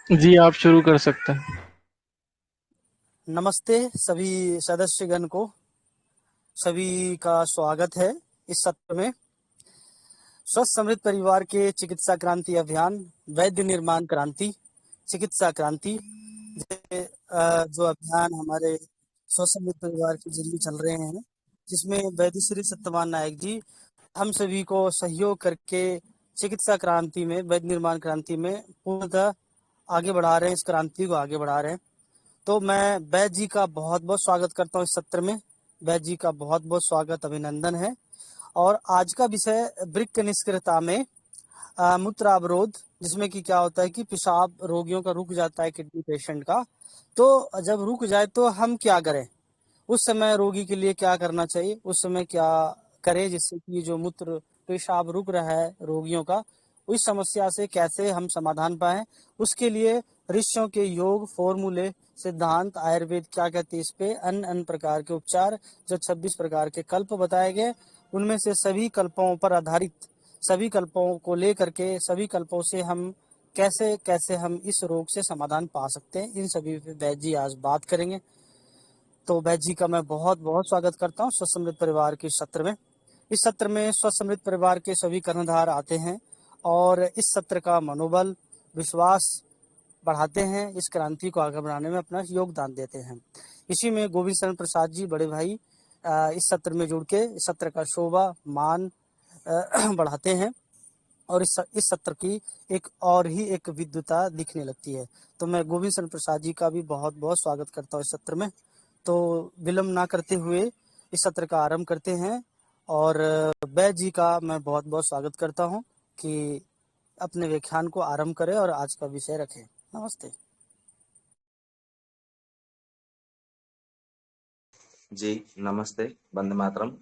जी, आप शुरू कर सकते हैं। नमस्ते सभी सदस्यगण को। सभी का स्वागत है इस सत्र में। स्वस्थ समृद्ध परिवार के चिकित्सा क्रांति अभियान, वैद्य निर्माण क्रांति, चिकित्सा क्रांति, जो अभियान हमारे स्वस्थ समृद्ध परिवार के जरिए चल रहे हैं, जिसमें वैद्य श्री सत्यवान नायक जी हम सभी को सहयोग करके चिकित्सा क्रांति में, वैद्य निर्माण क्रांति में पूर्णतः आगे बढ़ा रहे हैं, इस क्रांति को आगे बढ़ा रहे हैं। तो मैं वैद्य जी का बहुत बहुत स्वागत करता हूँ इस सत्र में। वैद्य जी का बहुत बहुत स्वागत, अभिनंदन है। और आज का विषय वृक्क निष्क्रियता में मूत्र अवरोध, जिसमें कि क्या होता है कि पेशाब रोगियों का रुक जाता है, किडनी पेशेंट का। तो जब रुक जाए तो हम क्या करें, उस समय रोगी के लिए क्या करना चाहिए, उस समय क्या करें जिससे कि जो मूत्र पेशाब रुक रहा है रोगियों का, उस समस्या से कैसे हम समाधान पाएं। उसके लिए ऋषियों के योग, फॉर्मूले, सिद्धांत, आयुर्वेद क्या कहते हैं इस पे, अन्य अन्य प्रकार के उपचार, जो 26 प्रकार के कल्प बताए गए, उनमें से सभी कल्पों पर आधारित, सभी कल्पों को लेकर के, सभी कल्पों से हम कैसे कैसे हम इस रोग से समाधान पा सकते हैं, इन सभी पे वैद्य जी आज बात करेंगे। तो वैद्य जी का मैं बहुत बहुत स्वागत करता हूँ स्वस्थ समृद्ध परिवार के सत्र में। इस सत्र में स्वस्थ समृद्ध परिवार के सभी कर्णधार आते हैं और इस सत्र का मनोबल, विश्वास बढ़ाते हैं, इस क्रांति को आगे बढ़ाने में अपना योगदान देते हैं। इसी में गोविंद शरण प्रसाद जी बड़े भाई इस सत्र में जुड़ के इस सत्र का शोभा मान बढ़ाते हैं और इस सत्र की एक और ही एक विद्वता दिखने लगती है। तो मैं गोविंद शरण प्रसाद जी का भी बहुत बहुत स्वागत करता हूँ इस सत्र में। तो विलंब ना करते हुए इस सत्र का आरंभ करते हैं और वैद्य जी का मैं बहुत बहुत स्वागत करता हूँ कि अपने व्याख्यान को आरंभ करें और आज का विषय रखें। नमस्ते। जी नमस्ते, वंदे मातरम।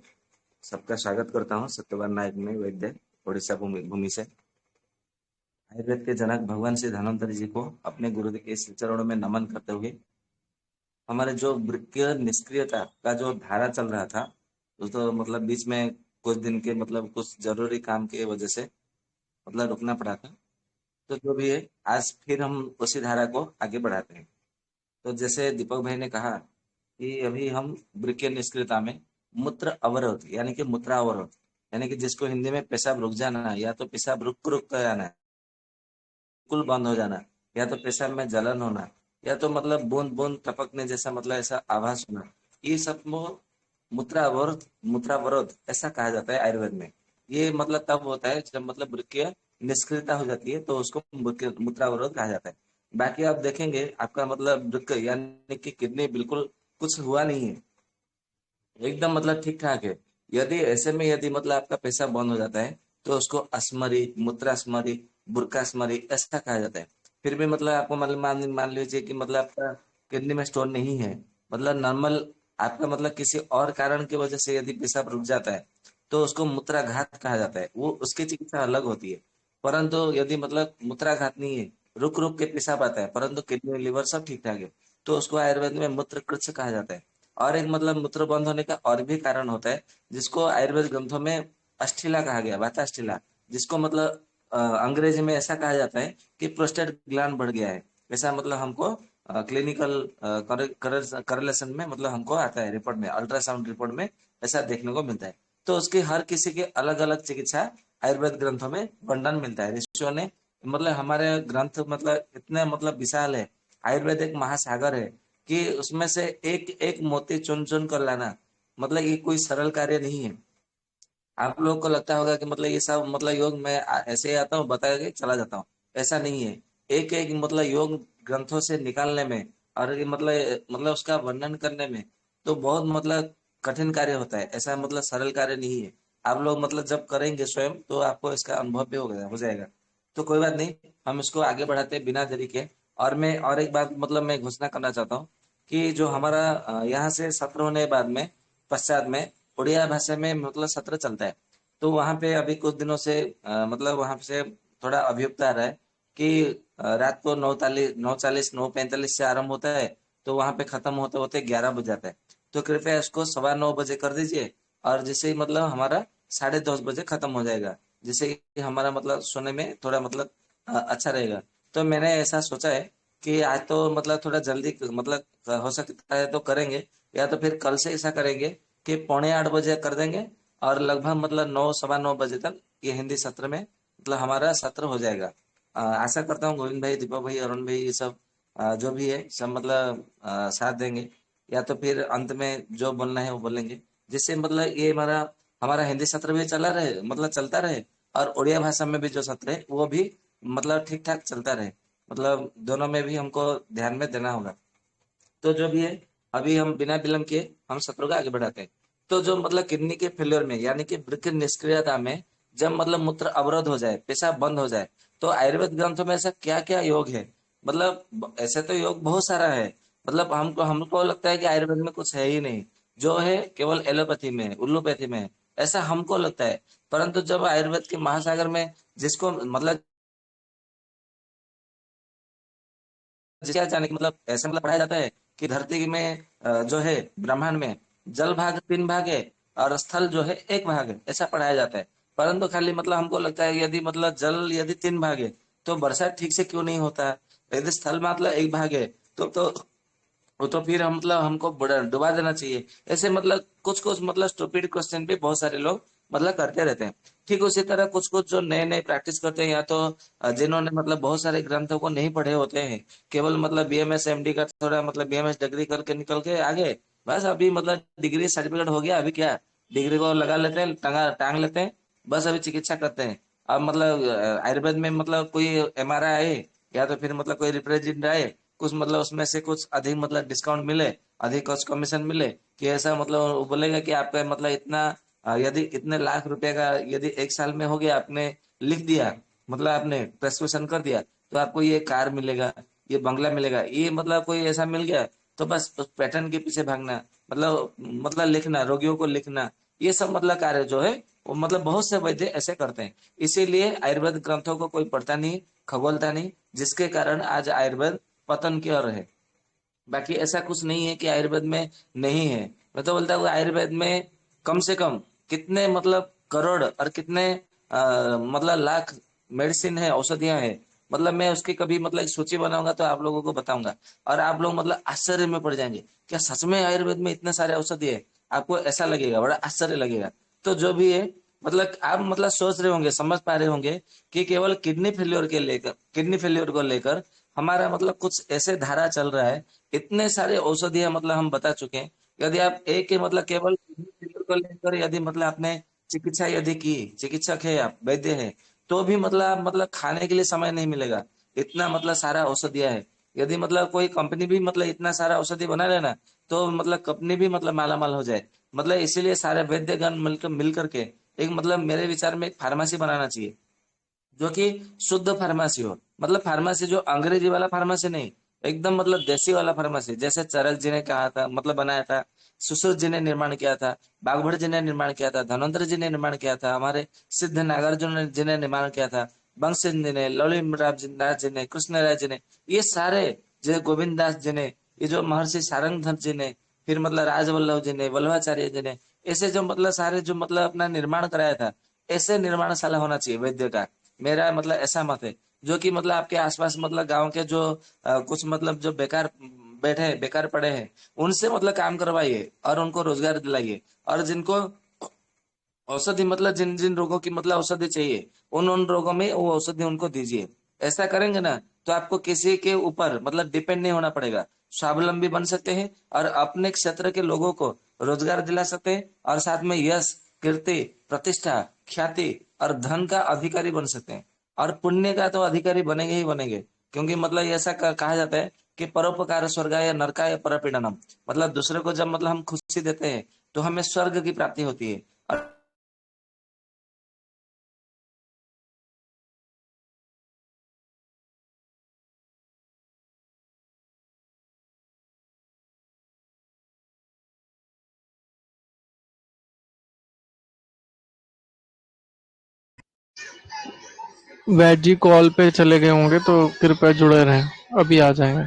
सबका स्वागत करता हूँ सत्यवान नायक में, वैद्य, उड़ीसा भूमि भूमि से। आयुर्वेद के जनक भगवान श्री धन्वंतरि जी को अपने गुरुदेव के श्री चरणों में नमन करते हुए, हमारे जो वृक्क निष्क्रियता का जो धारा चल रहा था, तो मतलब बीच में कुछ दिन के मतलब कुछ जरूरी काम की वजह से मतलब रुकना पड़ा था। तो जो भी है, आज फिर हम उसी धारा को आगे बढ़ाते हैं। तो जैसे दीपक भाई ने कहा कि अभी हम वृक्क निष्क्रियता में मूत्र अवरोध यानी कि मूत्रा अवरोध, यानी कि जिसको हिंदी में पेशाब रुक जाना, या तो पेशाब रुक रुक कर आना, बिल्कुल बंद हो जाना, या तो पेशाब में जलन होना, या तो मतलब बूंद बूंद टपकने जैसा मतलब ऐसा आभास होना, ये सब मूत्रावरोध, मूत्रावरोध ऐसा कहा जाता है आयुर्वेद में। ये मतलब तब होता है जब मतलब वृक्क निष्क्रियता हो जाती है, तो उसको मूत्रावरोध कहा जाता है। बाकी आप देखेंगे आपका मतलब वृक्क यानी कि किडनी बिल्कुल कुछ हुआ नहीं है, एकदम मतलब ठीक ठाक है। यदि ऐसे में यदि मतलब आपका पेशाब बंद हो जाता है, तो उसको अस्मरी, मूत्रास्मरी, बुर्कास्मरी ऐसा कहा जाता है। फिर भी मतलब आपको मतलब मान मान लीजिए कि मतलब आपका किडनी में स्टोन नहीं है, मतलब नॉर्मल आपका मतलब किसी और कारण की वजह से यदि पेशाब रुक जाता है, तो उसको मूत्राघात कहा जाता है। वो उसकी चिकित्सा अलग होती है। परंतु यदि मतलब मूत्राघात नहीं है, रुक रुक के पेशाब आता है, परंतु किडनी लिवर सब ठीक ठाक है, तो उसको आयुर्वेद में मूत्रकृत्स कहा जाता है। और एक मतलब मूत्र बंद होने का और भी कारण होता है, जिसको आयुर्वेद ग्रंथों में अस्ठिला कहा गया, वातास्ठिला, जिसको मतलब अंग्रेजी में ऐसा कहा जाता है कि प्रोस्टेट ग्लैंड बढ़ गया है। ऐसा मतलब हमको क्लिनिकल करेलेशन में मतलब हमको आता है, रिपोर्ट में, अल्ट्रासाउंड रिपोर्ट में ऐसा देखने को मिलता है। तो उसकी हर किसी के अलग अलग चिकित्सा आयुर्वेद ग्रंथों में वर्णन मिलता है ऋषियों ने। मतलब हमारे ग्रंथ मतलब इतने मतलब विशाल है, आयुर्वेद एक महासागर है कि उसमें से एक एक मोती चुन चुन कर लाना मतलब ये कोई सरल कार्य नहीं है। आप लोगों को लगता होगा कि मतलब ये सब मतलब योग मैं ऐसे ही आता हूँ, बता के चला जाता हूँ, ऐसा नहीं है। एक एक मतलब योग ग्रंथों से निकालने में और ये मतलब उसका वर्णन करने में तो बहुत मतलब कठिन कार्य होता है, ऐसा मतलब सरल कार्य नहीं है। आप लोग मतलब जब करेंगे स्वयं तो आपको इसका अनुभव भी हो जाएगा। तो कोई बात नहीं, हम इसको आगे बढ़ाते हैं बिना देरी के। और मैं और एक बात मतलब मैं घोषणा करना चाहता हूँ कि जो हमारा यहाँ से सत्र होने के बाद में पश्चात में उड़िया भाषा में मतलब सत्र चलता है। तो वहां पे अभी कुछ दिनों से मतलब वहां से थोड़ा अभियुक्त आ रहा है कि रात को 9:40 9:45 से आरंभ होता है, तो वहां पे खत्म होते होते 11 बज जाता है। तो कृपया इसको 9:15 कर दीजिए, और जिससे ही मतलब हमारा 10:30 बजे खत्म हो जाएगा, जिससे कि हमारा मतलब सोने में थोड़ा मतलब अच्छा रहेगा। तो मैंने ऐसा सोचा है कि आज तो मतलब थोड़ा जल्दी मतलब हो सकता है तो करेंगे, या तो फिर कल से ऐसा करेंगे कि 7:45 कर देंगे, और लगभग मतलब 9 सवा 9 बजे तक ये हिंदी सत्र में मतलब हमारा सत्र हो जाएगा। आशा करता हूँ गोविंद भाई, दीपक भाई, अरुण भाई, ये सब जो भी है सब मतलब साथ देंगे, या तो फिर अंत में जो बोलना है वो बोलेंगे, जिससे मतलब ये हमारा हमारा हिंदी सत्र भी चला रहे, मतलब चलता रहे, और उड़िया भाषा में भी जो सत्र है वो भी मतलब ठीक ठाक चलता रहे। मतलब दोनों में भी हमको ध्यान में देना होगा। तो जो भी है, अभी हम बिना विलंब के हम सत्रों को आगे बढ़ाते हैं। तो जो मतलब किडनी के फेलियर में, यानी कि वृक्क निष्क्रियता में, जब मतलब मूत्र अवरोध हो जाए, पेशाब बंद हो जाए, तो आयुर्वेद ग्रंथों में ऐसा क्या क्या योग है? मतलब ऐसे तो योग बहुत सारा है। मतलब हमको हमको लगता है कि आयुर्वेद में कुछ है ही नहीं, जो है केवल एलोपैथी में है, उल्लोपैथी में है, ऐसा हमको लगता है। परंतु जब आयुर्वेद के महासागर में जिसको मतलब क्या जाने की मतलब ऐसे मतलब पढ़ाया जाता है कि धरती में जो है ब्रह्मांड में जल भाग 3 भाग है, और स्थल जो है 1 भाग है, ऐसा पढ़ाया जाता है। परंतु खाली मतलब हमको लगता है यदि मतलब जल यदि 3 भाग है तो बरसात ठीक से क्यों नहीं होता है? यदि स्थल मतलब 1 भाग है तो वो तो फिर हम मतलब हमको डुबा देना चाहिए। ऐसे मतलब कुछ कुछ मतलब स्टूपिड क्वेश्चन भी बहुत सारे लोग मतलब करते रहते हैं। ठीक उसी तरह कुछ कुछ जो नए नए प्रैक्टिस करते हैं, या तो जिन्होंने मतलब बहुत सारे ग्रंथों को नहीं पढ़े होते हैं, केवल मतलब बीएमएस एमडी का थोड़ा मतलब बीएमएस डिग्री करके निकल के आगे, बस अभी मतलब डिग्री सर्टिफिकेट हो गया, अभी क्या डिग्री को लगा लेते हैं, टंगा टांग लेते हैं, बस अभी चिकित्सा करते हैं। अब मतलब आयुर्वेद में मतलब कोई एमआरआई आए, या तो फिर मतलब कोई रिप्रेजेंटेटिव आए, कुछ मतलब उसमें से कुछ अधिक मतलब डिस्काउंट मिले, अधिक कुछ कमीशन मिले, कि ऐसा मतलब वो बोलेगा कि आपका मतलब इतना यदि इतने लाख रुपए का यदि 1 साल में हो गया, आपने लिख दिया, मतलब आपने प्रेस्क्रिप्शन कर दिया, तो आपको ये कार मिलेगा, ये बंगला मिलेगा, ये मतलब कोई ऐसा मिल गया, तो बस उस पैटर्न के पीछे भागना, मतलब लिखना, रोगियों को लिखना, ये सब मतलब कार्य जो है वो मतलब बहुत से वैद्य ऐसे करते हैं। इसीलिए आयुर्वेद ग्रंथों को कोई पढ़ता नहीं, खगोलता नहीं, जिसके कारण आज आयुर्वेद पतन की ओर है। बाकी ऐसा कुछ नहीं है कि आयुर्वेद में नहीं है। मैं तो बोलता हूँ आयुर्वेद में कम से कम कितने मतलब करोड़ और कितने मतलब लाख मेडिसिन है, औषधियां है। मतलब मैं उसकी कभी मतलब एक सूची बनाऊंगा तो आप लोगों को बताऊंगा, और आप लोग मतलब आश्चर्य में पड़ जाएंगे, क्या सच में आयुर्वेद में इतने सारे औषधि है? आपको ऐसा लगेगा, बड़ा आश्चर्य लगेगा। तो जो भी है, मतलब आप मतलब सोच रहे होंगे, समझ पा रहे होंगे कि केवल किडनी फेल्योर को लेकर हमारा मतलब कुछ ऐसे धारा चल रहा है, इतने सारे औषधियां मतलब हम बता चुके हैं। यदि आप एक ही मतलब केवल किडनी फेल्योर को लेकर यदि मतलब आपने चिकित्सा यदि की, चिकित्सक है आप, वैद्य है, तो भी मतलब आप मतलब खाने के लिए समय नहीं मिलेगा, इतना मतलब सारा औषधियां है। यदि मतलब कोई कंपनी भी मतलब इतना सारा औषधि बना लेना, तो मतलब कंपनी भी मतलब माला माल हो जाए। मतलब इसीलिए सारे वैद्यगण मिलकर मिल करके एक मतलब मेरे विचार में एक फार्मेसी बनाना चाहिए, जो कि शुद्ध फार्मेसी हो। मतलब फार्मेसी जो अंग्रेजी वाला फार्मेसी नहीं, एकदम मतलब देसी वाला फार्मेसी, जैसे चरक जी ने कहा था मतलब बनाया था, सुश्रुत जी ने निर्माण किया था, बागभट जी ने निर्माण किया था, धनवंतरी जी ने निर्माण किया था, हमारे सिद्ध नागार्जुन जी ने निर्माण किया था, बंश जी ने, ललित राज जी ने, कृष्ण राज जी ने, ये सारे, जय गोविंद दास जी ने, ये जो महर्षि सारंगधर जी ने, फिर मतलब राजवल्लभ जी ने, वल्लभाचार्य जी ने, ऐसे जो मतलब सारे जो मतलब अपना निर्माण कराया था, ऐसे निर्माणशाला होना चाहिए वैद्य का। मेरा मतलब ऐसा मत है। जो कि मतलब आपके आसपास मतलब गांव के जो कुछ मतलब जो बेकार बैठे बेकार पड़े हैं, उनसे मतलब काम करवाइए और उनको रोजगार दिलाइए, और जिनको औषधि मतलब जिन जिन रोगों की मतलब औषधि चाहिए, उन उन रोगों में वो औषधि उनको दीजिए। ऐसा करेंगे ना, तो आपको किसी के ऊपर मतलब डिपेंड नहीं होना पड़ेगा, स्वावलंबी बन सकते हैं, और अपने क्षेत्र के लोगों को रोजगार दिला सकते हैं, और साथ में यश, कीर्ति, प्रतिष्ठा, ख्याति और धन का अधिकारी बन सकते हैं। और पुण्य का तो अधिकारी बनेंगे ही बनेंगे, क्योंकि मतलब ऐसा कहा जाता है कि परोपकार स्वर्गाय नरकाय परपीडनम। मतलब दूसरे को जब मतलब हम खुशी देते हैं तो हमें स्वर्ग की प्राप्ति होती है। वैद जी कॉल पे चले गए होंगे तो कृपया जुड़े रहें, अभी आ जाएंगे।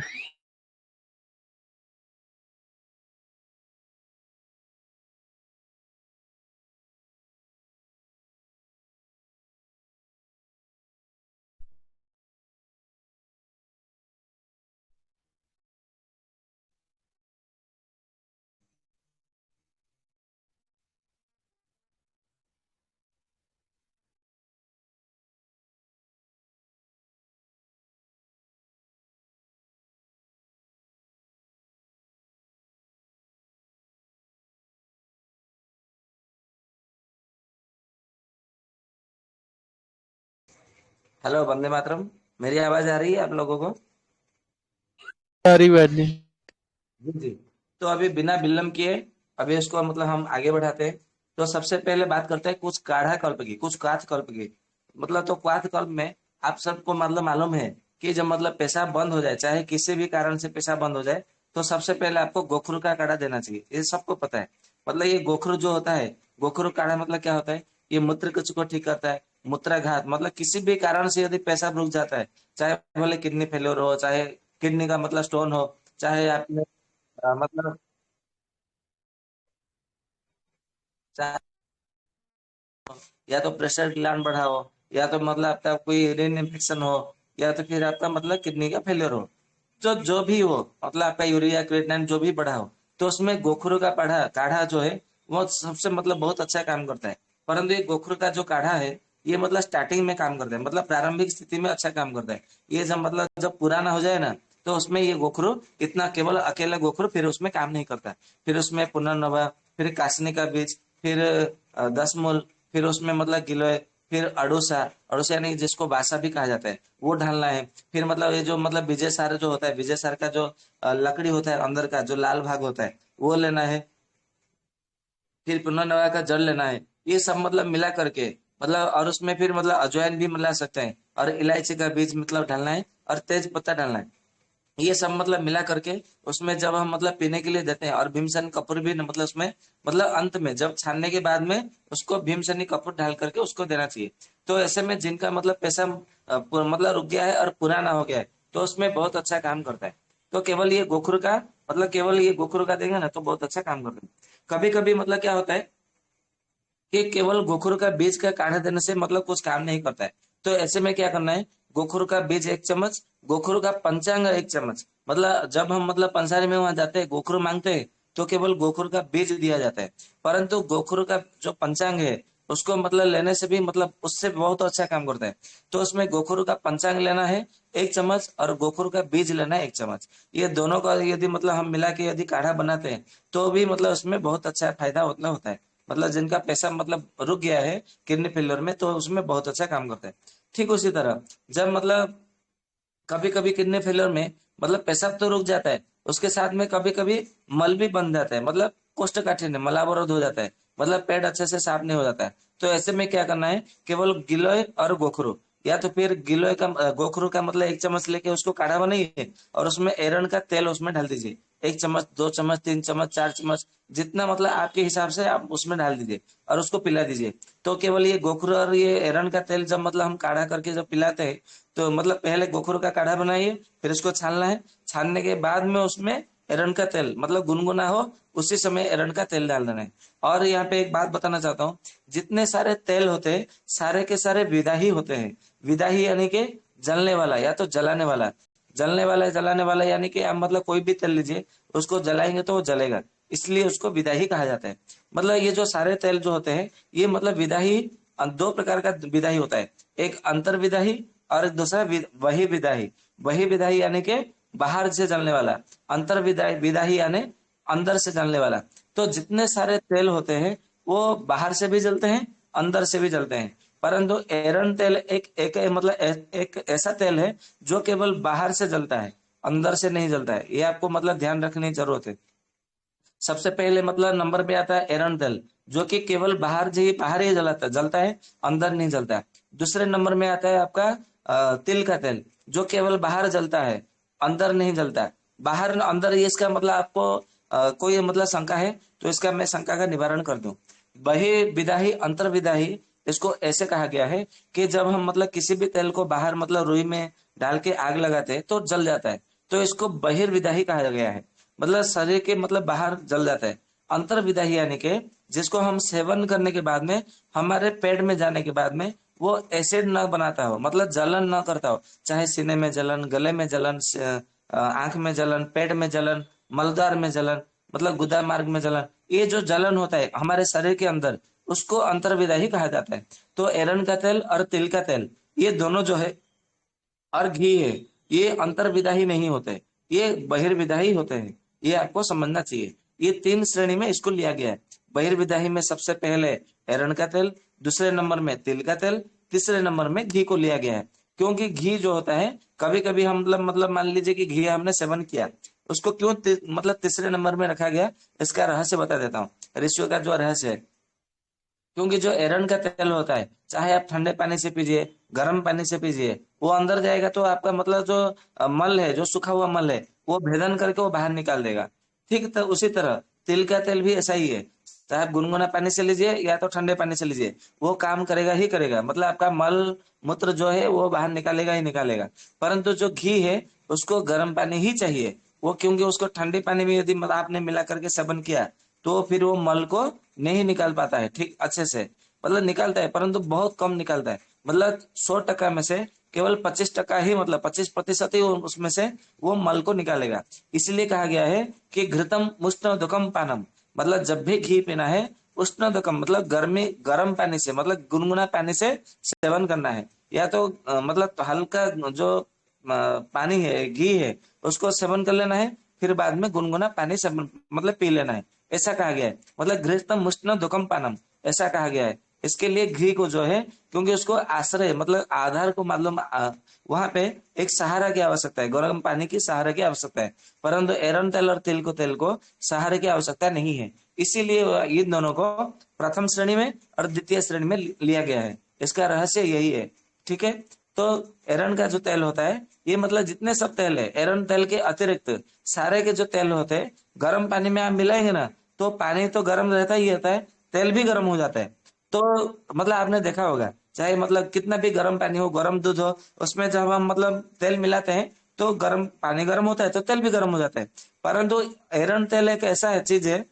हेलो, वंदे मातरम। मेरी आवाज आ रही है आप लोगों को? सारी वैद्य जी। जी जी। तो अभी बिना विलंब किए अभी इसको मतलब हम आगे बढ़ाते हैं। तो सबसे पहले बात करते हैं कुछ काढ़ा कल्प की, कुछ क्वाथ कल्प की। मतलब तो क्वाथ कल्प में आप सबको मतलब मालूम है कि जब मतलब पेशाब बंद हो जाए, चाहे किसी भी कारण से पेशाब बंद हो जाए, तो सबसे पहले आपको गोखरू का काढ़ा देना चाहिए। ये सबको पता है। मतलब ये गोखरू जो होता है, गोखरू काढ़ा मतलब क्या होता है? ये मूत्र कुछ को ठीक करता है। मूत्राघात मतलब किसी भी कारण से यदि पेशाब रुक जाता है, चाहे भले किडनी फेलियर हो, चाहे किडनी का मतलब स्टोन हो, चाहे आपने मतलब चाहे या तो प्रेशर ग्लैंड बढ़ा हो, या तो मतलब आपका कोई यूरिन इन्फेक्शन हो, या तो फिर आपका मतलब किडनी का फेलियर हो, जो जो भी हो, मतलब आपका यूरिया क्रिएटिनिन जो भी बढ़ा हो, तो उसमें गोखरू का काढ़ा काढ़ा जो है वो सबसे मतलब बहुत अच्छा काम करता है। परंतु ये गोखरू का जो काढ़ा है, ये मतलब स्टार्टिंग में काम करता है, मतलब प्रारंभिक स्थिति में अच्छा काम करता है। ये जब मतलब जब पुराना हो जाए ना, तो उसमें ये गोखरू इतना केवल अकेला गोखरू फिर उसमें काम नहीं करता। फिर उसमें पुनर्नवा, फिर कासनी का बीज, फिर 10 मूल, फिर उसमें मतलब गिलोय, फिर अड़ोसा, अड़ोसा यानी जिसको बासा भी कहा जाता है, वो डालना है। फिर मतलब ये जो मतलब विजय सार जो होता है, विजय सार का जो लकड़ी होता है, अंदर का जो लाल भाग होता है, वो लेना है। फिर पुनर्नवा का जड़ लेना है। ये सब मतलब मिला करके मतलब, और उसमें फिर मतलब अजवाइन भी मिला सकते हैं, और इलायची का बीज मतलब डालना है, और तेज पत्ता डालना है। ये सब मतलब मिला करके उसमें जब हम मतलब पीने के लिए देते हैं, और भीमसेनी कपूर भी मतलब उसमें मतलब अंत में जब छानने के बाद में उसको भीमसेनी कपूर डाल करके उसको देना चाहिए। तो ऐसे में जिनका मतलब पेशा मतलब रुक गया है और पुराना हो गया है, तो उसमें बहुत अच्छा काम करता है। तो केवल ये गोखरू का मतलब केवल ये गोखरू का देंगे ना, तो बहुत अच्छा काम करता है। कभी कभी मतलब क्या होता है कि केवल गोखरू का बीज का काढ़ा देने से मतलब कुछ काम नहीं करता है। तो ऐसे में क्या करना है? गोखरू का बीज 1 चम्मच, गोखरू का पंचांग 1 चम्मच। मतलब जब हम मतलब पंसारी में वहां जाते हैं गोखरू मांगते हैं, तो केवल गोखरू का बीज दिया जाता है। परंतु गोखरू का जो पंचांग है, उसको मतलब लेने से भी मतलब उससे बहुत अच्छा काम करता है। तो उसमें गोखरू का पंचांग लेना है 1 चम्मच, और गोखरू का बीज लेना है 1 चम्मच। ये दोनों का यदि मतलब हम मिला के यदि काढ़ा बनाते हैं, तो भी मतलब उसमें बहुत अच्छा फायदा मतलब होता है। मतलब जिनका पैसा मतलब रुक गया है किडनी फेलियर में, तो उसमें बहुत अच्छा काम करता है। ठीक उसी तरह जब मतलब कभी कभी किडनी फेलियर में मतलब पेशाब तो रुक जाता है, उसके साथ में कभी कभी मल भी बन जाता है, मतलब कोष्ठकाठिन्य मलावरोध हो जाता है, मतलब पेट अच्छे से साफ नहीं हो जाता है। तो ऐसे में क्या करना है? केवल गिलोय और गोखरू, या तो फिर गिलोय का गोखरू का मतलब 1 चम्मच लेके उसको काढ़ा बनाइए, और उसमें एरंड का तेल उसमें डाल दीजिए। 1 चम्मच, 2 चम्मच, 3 चम्मच, 4 चम्मच, जितना मतलब आपके हिसाब से आप उसमें डाल दीजिए, और उसको पिला दीजिए। तो केवल ये गोखरू और ये एरंड का तेल जब मतलब हम काढ़ा करके जब पिलाते हैं, तो मतलब पहले गोखरू का काढ़ा बनाइए, फिर इसको छानना है। छानने के बाद में उसमें एरंड का तेल मतलब गुनगुना हो, उसी समय एरंड का तेल डाल देना है। और यहाँ पे एक बात बताना चाहता हूँ, जितने सारे तेल होते हैं, सारे के सारे विदाही होते हैं। विदाही यानी कि जलने वाला या तो जलाने वाला। जलने वाला जलाने वाला यानी कि आप मतलब कोई भी तेल लीजिए, उसको जलाएंगे तो वो जलेगा, इसलिए उसको विदाही कहा जाता है। मतलब ये जो सारे तेल जो होते हैं, ये मतलब विदाही 2 प्रकार का विदाही होता है। एक अंतर विदाही, और एक दूसरा वही विदाही। वही विदाही यानी कि बाहर से जलने वाला, अंतर विदाही विदाही यानी अंदर से जलने वाला। तो जितने सारे तेल होते हैं, वो बाहर से भी जलते हैं, अंदर से भी जलते हैं। परंतु एरन तेल एक मतलब एक ऐसा तेल है जो केवल बाहर से जलता है, अंदर से नहीं जलता है। ये आपको मतलब ध्यान रखने की जरूरत है। सबसे पहले मतलब नंबर पे आता है एरंड तेल, जो कि केवल बाहर ही जलाता जलता है, अंदर नहीं जलता है। दूसरे नंबर में आता है आपका तिल का तेल, जो केवल बाहर जलता है, अंदर नहीं जलता है। बाहर अंदर ये इसका मतलब आपको कोई मतलब शंका है, तो इसका मैं शंका का निवारण कर दूं। बहि विदाही अंतर विदाही, इसको ऐसे कहा गया है कि जब हम मतलब किसी भी तेल को बाहर मतलब रुई में डाल के आग लगाते हैं तो जल जाता है, तो इसको बहिर्विदाही कहा गया है। मतलब शरीर के मतलब बाहर जल जाता है। अंतर विदाही यानी कि जिसको हम सेवन करने के बाद में हमारे पेट में जाने के बाद में वो एसिड न बनाता हो, मतलब जलन न करता हो, चाहे सीने में जलन, गले में जलन, आंख में जलन, पेट में जलन, मलद्वार में जलन, मतलब गुदा मार्ग में जलन, ये जो जलन होता है हमारे शरीर के अंदर, उसको अंतर्विदाही कहा जाता है। तो एरन का तेल और तिल का तेल, ये दोनों जो है, और घी है, ये अंतर्विदाही नहीं होते, ये बहिर्विदाही होते हैं। ये आपको समझना चाहिए। ये 3 श्रेणी में इसको लिया गया है। बहिर्विदाही में सबसे पहले एरण का तेल, दूसरे नंबर में तिल का तेल, तीसरे नंबर में घी को लिया गया है। क्योंकि घी जो होता है, कभी कभी हम मतलब मान लीजिए कि घी हमने सेवन किया, उसको क्यों मतलब तीसरे नंबर में रखा गया, इसका रहस्य बता देता हूँ। ऋषियों का जो रहस्य है, क्योंकि जो एरंड का तेल होता है, चाहे आप ठंडे पानी से पीजिए, गर्म पानी से पीजिए, वो अंदर जाएगा तो आपका मतलब जो मल है, जो सूखा हुआ मल है, वो भेदन करके वो बाहर निकाल देगा। ठीक, तो उसी तरह तिल का तेल भी ऐसा ही है, चाहे आप गुनगुना पानी से लीजिए या तो ठंडे पानी से लीजिए, वो काम करेगा ही करेगा, मतलब आपका मल मूत्र जो है वो बाहर निकालेगा ही निकालेगा। परंतु जो घी है, उसको गर्म पानी ही चाहिए, वो क्योंकि उसको ठंडे पानी में यदि मतलब आपने मिला करके सेवन किया, तो फिर वो मल को नहीं निकाल पाता है ठीक अच्छे से, मतलब निकालता है परंतु बहुत कम निकालता है, मतलब 100% में से केवल 25% ही, मतलब 25% ही उसमें से वो मल को निकालेगा। इसलिए कहा गया है कि घृतम मुष्णोदकम पानम, मतलब जब भी घी पीना है, उष्णोदकम मतलब गर्म पानी से, मतलब गुनगुना पानी से सेवन करना है, या तो मतलब हल्का जो पानी है, घी है, उसको सेवन कर लेना है, फिर बाद में गुनगुना पानी सेवन मतलब पी लेना है, ऐसा कहा गया है। मतलब घृतम मुष्ण दुकम पानम, ऐसा कहा गया है। इसके लिए घी को जो है, क्योंकि उसको आश्रय मतलब आधार को मालूम वहां पे एक सहारा की आवश्यकता है, गर्म पानी की सहारा की आवश्यकता है, परंतु एरन तेल और तेल को सहारे की आवश्यकता नहीं है। इसीलिए इन दोनों को प्रथम श्रेणी में और द्वितीय श्रेणी में लिया गया है, इसका रहस्य यही है। ठीक है, तो एरन का जो तेल होता है, ये मतलब जितने सब तेल है, एरन तेल के अतिरिक्त सारे के जो तेल होते हैं, गर्म पानी में आप मिलाएंगे ना, तो पानी तो गर्म रहता ही रहता है, तेल भी गर्म हो जाता है। तो मतलब आपने देखा होगा, चाहे मतलब कितना भी गर्म पानी हो, गर्म दूध हो, उसमें जब हम मतलब तेल मिलाते हैं, तो गर्म पानी गर्म होता है तो तेल भी गर्म हो जाता है। परंतु एरन तेल एक ऐसा है चीज है,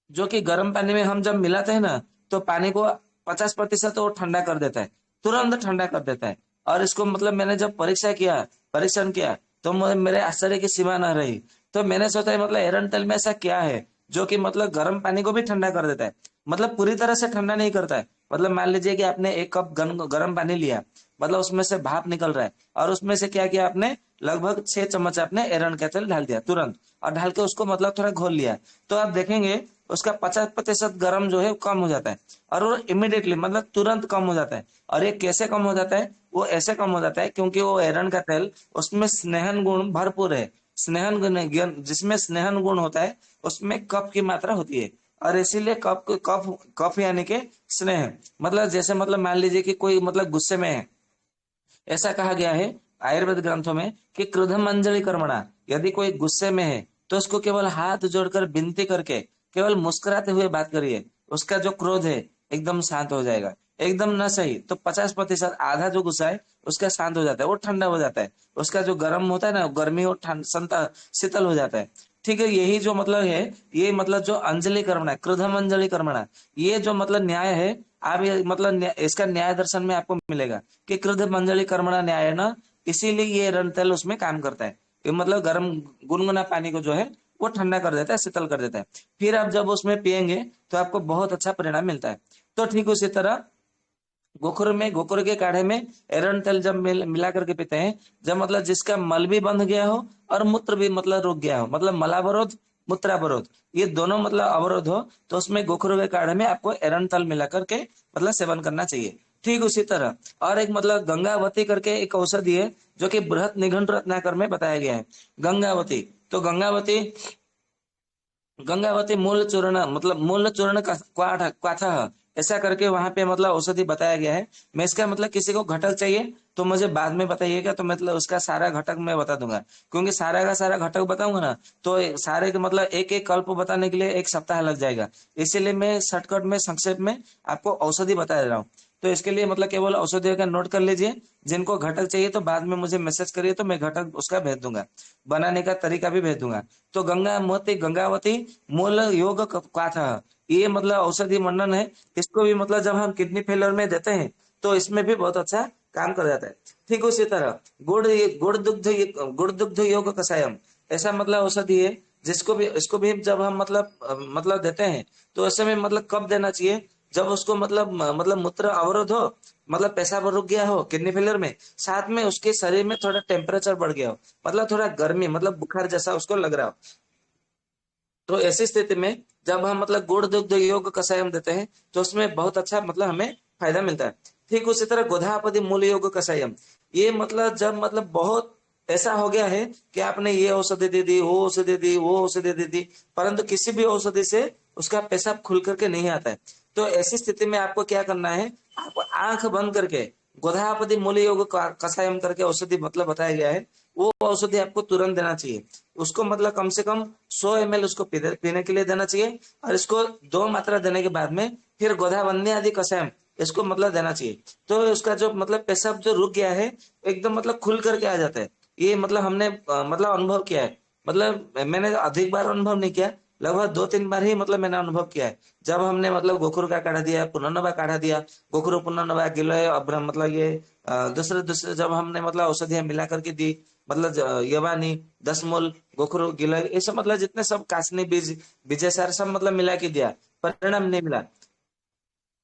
जो कि गर्म पानी में हम जब मिलाते हैं ना, तो पानी को 50% वो ठंडा कर देता है, तुरंत ठंडा कर देता है। और इसको मतलब मैंने जब परीक्षण किया, तो मेरे आश्चर्य की सीमा न रही। तो मैंने सोचा मतलब एरन तेल में ऐसा क्या है जो कि मतलब गर्म पानी को भी ठंडा कर देता है, मतलब पूरी तरह से ठंडा नहीं करता है। मतलब मान लीजिए कि आपने एक कप गर्म पानी लिया, मतलब उसमें से भाप निकल रहा है, और उसमें से क्या किया आपने, लगभग 6 चम्मच आपने एरन का तेल डाल दिया तुरंत, और ढाल के उसको मतलब थोड़ा घोल लिया, तो आप देखेंगे उसका 50% गर्म जो है कम हो जाता है, और वो इमिडिएटली मतलब तुरंत कम हो जाता है। और ये कैसे कम हो जाता है, वो ऐसे कम हो जाता है क्योंकि वो एरन का तेल, उसमें स्नेहन गुण भरपूर है। स्नेहन गुण, जिसमें स्नेहन गुण होता है, उसमें कफ की मात्रा होती है, और इसीलिए कफ कफ कफ यानी कि स्नेह, मतलब जैसे मतलब मान लीजिए कि कोई मतलब गुस्से में है, ऐसा कहा गया है आयुर्वेद ग्रंथों में कि क्रोधम अंजलि कर्मणा, यदि कोई गुस्से में है तो उसको केवल हाथ जोड़कर विनती करके केवल मुस्कुराते हुए बात करिए, उसका जो क्रोध है एकदम शांत हो जाएगा। एकदम ना सही तो 50%, आधा जो गुस्सा है उसका शांत हो जाता है, वो ठंडा हो जाता है, उसका जो गर्म होता है ना, गर्मी और ठंड संता शीतल हो जाता है। ठीक है, यही जो मतलब है, ये मतलब जो अंजलि कर्मणा, क्रोधम अंजलि कर्मणा, ये जो मतलब न्याय है, आप ये मतलब इसका न्याय दर्शन में आपको मिलेगा कि क्रोध मंजलि कर्मणा न्याय ना, इसीलिए ये रणतल उसमें काम करता है। ये मतलब गर्म गुनगुना पानी को जो है वो ठंडा कर देता है, शीतल कर देता है, फिर आप जब उसमें पियेंगे तो आपको बहुत अच्छा परिणाम मिलता है। तो ठीक उसी तरह गोखुर के काढ़े में एरंड तेल जब मिला करके पीते हैं, जब मतलब जिसका मल भी बंध गया हो और मूत्र भी मतलब रुक गया हो, मतलब मलावरोध मूत्रावरोध ये दोनों मतलब अवरोध हो, तो उसमें गोखुर के काढ़े में आपको एरंड तेल मिला करके मतलब सेवन करना चाहिए। ठीक उसी तरह और एक मतलब गंगावती करके एक औषधि है, जो कि बृहत निघंटु रत्नाकर में बताया गया है। गंगावती, तो गंगावती मूल चूर्ण मतलब मूल चूर्ण क्वाथ, ऐसा करके वहां पे मतलब औषधि बताया गया है। मैं इसका मतलब किसी को घटक चाहिए तो मुझे बाद में बताइएगा, तो मतलब उसका सारा घटक मैं बता दूंगा, क्योंकि सारा का सारा घटक बताऊंगा ना, तो सारे के मतलब एक एक कल्प बताने के लिए 1 सप्ताह लग जाएगा। इसीलिए मैं शॉर्टकट में संक्षेप में आपको औषधि बता रहा हूँ। तो इसके लिए मतलब केवल औषधियों का नोट कर लीजिए, जिनको घटक चाहिए तो बाद में मुझे मैसेज करिए, तो मैं घटक उसका भेज दूंगा, बनाने का तरीका भी भेज दूंगा। तो गंगावती मूल योग क्वाथ, ये मतलब औषधि मंडन है। इसको भी मतलब जब हम किडनी फेलियर में देते हैं तो इसमें भी बहुत अच्छा काम कर जाता है। ठीक उसी तरह गुड़ गुड़ दुग्ध योग कषायम, ऐसा मतलब औषधि है, जिसको भी इसको भी जब हम मतलब देते हैं, तो ऐसे में मतलब कब देना चाहिए, जब उसको मतलब मूत्र अवरोध हो, मतलब पेशाब रुक गया हो किडनी फेलियर में, साथ में उसके शरीर में थोड़ा टेम्परेचर बढ़ गया हो, मतलब थोड़ा गर्मी मतलब बुखार जैसा उसको लग रहा हो, तो ऐसी स्थिति में जब हम मतलब गुड़ दुग्ध योग कषायम देते हैं, तो उसमें बहुत अच्छा मतलब हमें फायदा मिलता है। ठीक उसी तरह गोधापति मूल योग कषायम, ये मतलब जब मतलब बहुत ऐसा हो गया है कि आपने ये औषधि दे दी, वो औषधि दी, वो औषधि दे दी, परंतु किसी भी औषधि से उसका पेशाब खुल करके नहीं आता है। तो ऐसी स्थिति में आपको क्या करना है, आप आंख बंद करके गोधापति मूल योग कषायम करके औषधि मतलब बताया गया है, वो औषधि आपको तुरंत देना चाहिए। उसको मतलब कम से कम 100 ml उसको पीने के लिए देना चाहिए, और इसको 2 मात्रा देने के बाद में फिर गोधावन्य आदि कषायम इसको मतलब देना चाहिए। तो उसका जो मतलब पेशाब जो रुक गया है एकदम मतलब खुल करके आ जाता है। ये मतलब हमने मतलब अनुभव किया है। मतलब मैंने अधिक बार अनुभव नहीं किया, लगभग 2-3 बार ही मतलब मैंने अनुभव किया है। जब हमने मतलब गोखुर का काढ़ा दिया, पुनर्नवा काढ़ा दिया, गोखुर पुनर्नवा गिलोय अब्रम मतलब ये दूसरे दूसरे जब हमने मतलब औषधियां मिला करके दी, मतलब यवानी 10 मूल गोखुर गिलोय ये सब मतलब जितने सब कासनी बीज विजय सार सब मतलब मिला के दिया, परिणाम नहीं मिला।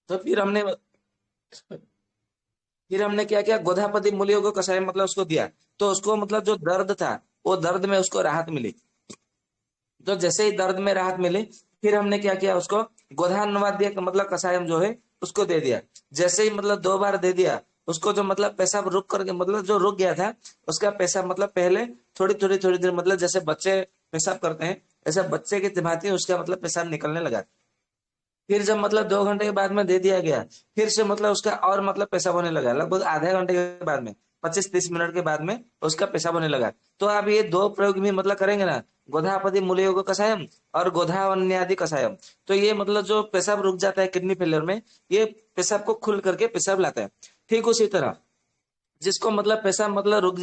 तो फिर हमने क्या किया, गोधापति मूल्यों को कषाय मतलब उसको दिया, तो उसको मतलब जो दर्द था वो दर्द में उसको राहत मिली। तो जैसे ही दर्द में राहत मिली, फिर हमने क्या किया, उसको गोधान्वाद्य मतलब कषायम जो है उसको दे दिया। जैसे ही मतलब 2 बार दे दिया, उसको जो मतलब पेशाब रुक करके मतलब जो रुक गया था उसका पेशाब मतलब पहले थोड़ी देर मतलब जैसे बच्चे पेशाब करते हैं ऐसे बच्चे की भांति उसका मतलब पेशाब निकलने लगा। फिर जब मतलब 2 घंटे के बाद में दे दिया गया, फिर से मतलब उसका और मतलब पेशाब होने लगा, लगभग आधे घंटे के बाद में 25-30 मिनट के बाद में उसका पेशाब होने लगा। तो आप ये 2 प्रयोग भी मतलब करेंगे ना, गोधापति मूलयोग कषायम और गोधावन्यादि कषायम, तो ये मतलब जो पेशाब रुक जाता है किडनी फेलियर में, ये पेशाब को खुल करके पेशाब लाता है। ठीक उसी तरह जिसको मतलब पेशाब मतलब रुक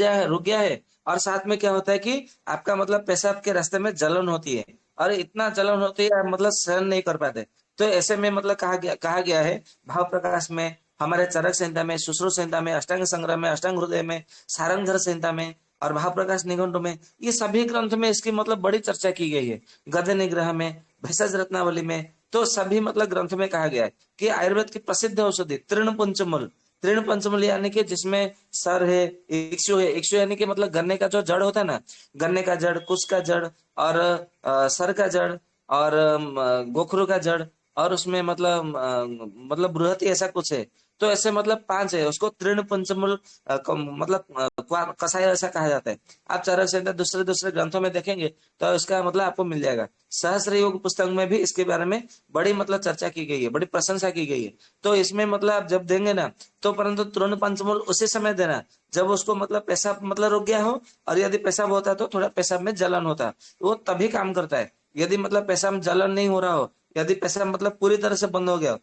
गया है, और साथ में क्या होता है कि आपका मतलब पेशाब के रास्ते में जलन होती है, और इतना जलन होती है आप मतलब सहन नहीं कर पाते। तो ऐसे में मतलब कहा गया है भाव प्रकाश में, हमारे चरक संहिता में, सुश्रुत संहिता में, अष्टांग संग्रह में, अष्टांग हृदय में, सारंगधर संहिता में और भाव प्रकाश निघंटु में, ये सभी ग्रंथ में इसकी मतलब बड़ी चर्चा की गई है। गद्य निग्रह में, भेषज रत्नावली में, तो सभी मतलब ग्रंथ में कहा गया है कि आयुर्वेद की प्रसिद्ध औषधि तृण पंचमूल, तृण पंचमूल यानी कि जिसमें सर है, इक्षु है, इक्षु यानी कि मतलब गन्ने का जो जड़ होता है ना, गन्ने का जड़, कुश का जड़ और सर का जड़ और गोखरू का जड़, और उसमें मतलब बृहति ऐसा कुछ है। तो ऐसे मतलब 5 है, उसको तृण पंचमूल मतलब कषाय ऐसा कहा जाता है। आप चरक संहिता दूसरे दूसरे ग्रंथों में देखेंगे तो इसका मतलब आपको मिल जाएगा। सहस्त्र योग पुस्तक में भी इसके बारे में बड़ी मतलब चर्चा की गई है, बड़ी प्रशंसा की गई है। तो इसमें मतलब आप जब देंगे ना, तो परंतु तृण पंचमूल उसी समय देना जब उसको मतलब पेशाब मतलब रुक गया हो, और यदि पेशाब होता है तो थोड़ा पेशाब में जलन होता है, वो तभी काम करता है। यदि मतलब पेशाब में जलन नहीं हो रहा हो, यदि पेशाब मतलब पूरी तरह से बंद हो गया हो,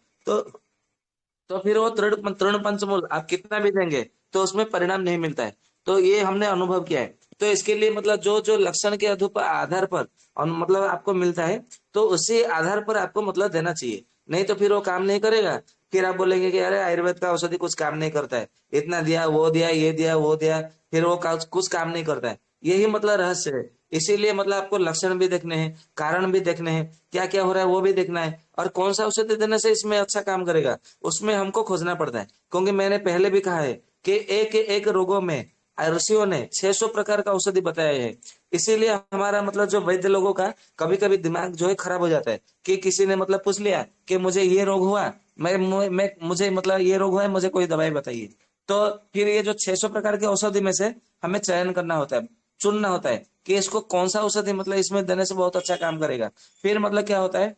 तो फिर वो तृण तृण पंचमूल आप कितना भी देंगे तो उसमें परिणाम नहीं मिलता है। तो ये हमने अनुभव किया है। तो इसके लिए मतलब जो जो लक्षण के आधार पर और मतलब आपको मिलता है, तो उसी आधार पर आपको मतलब देना चाहिए, नहीं तो फिर वो काम नहीं करेगा। फिर आप बोलेंगे कि अरे आयुर्वेद का औषधि कुछ काम नहीं करता है, इतना दिया, वो दिया, ये दिया, वो दिया, फिर वो कुछ काम नहीं करता है। यही मतलब रहस्य है। इसीलिए मतलब आपको लक्षण भी देखने हैं, कारण भी देखने हैं, क्या क्या हो रहा है वो भी देखना है, और कौन सा औषधि देने से इसमें अच्छा काम करेगा उसमें हमको खोजना पड़ता है। क्योंकि मैंने पहले भी कहा है कि एक एक रोगों में ऋषियों ने 600 प्रकार का औषधि बताया है। इसीलिए हमारा मतलब जो वैद्य लोगों का कभी कभी दिमाग जो है खराब हो जाता है कि किसी ने मतलब पूछ लिया कि मुझे ये रोग हुआ, मैं मुझे मतलब ये रोग हुआ है, मुझे कोई दवाई बताइए। तो फिर ये जो 600 प्रकार के औषधि में से हमें चयन करना होता है, चुनना होता है कि इसको कौन सा औषधि मतलब इसमें देने से बहुत अच्छा काम करेगा। फिर मतलब क्या होता है,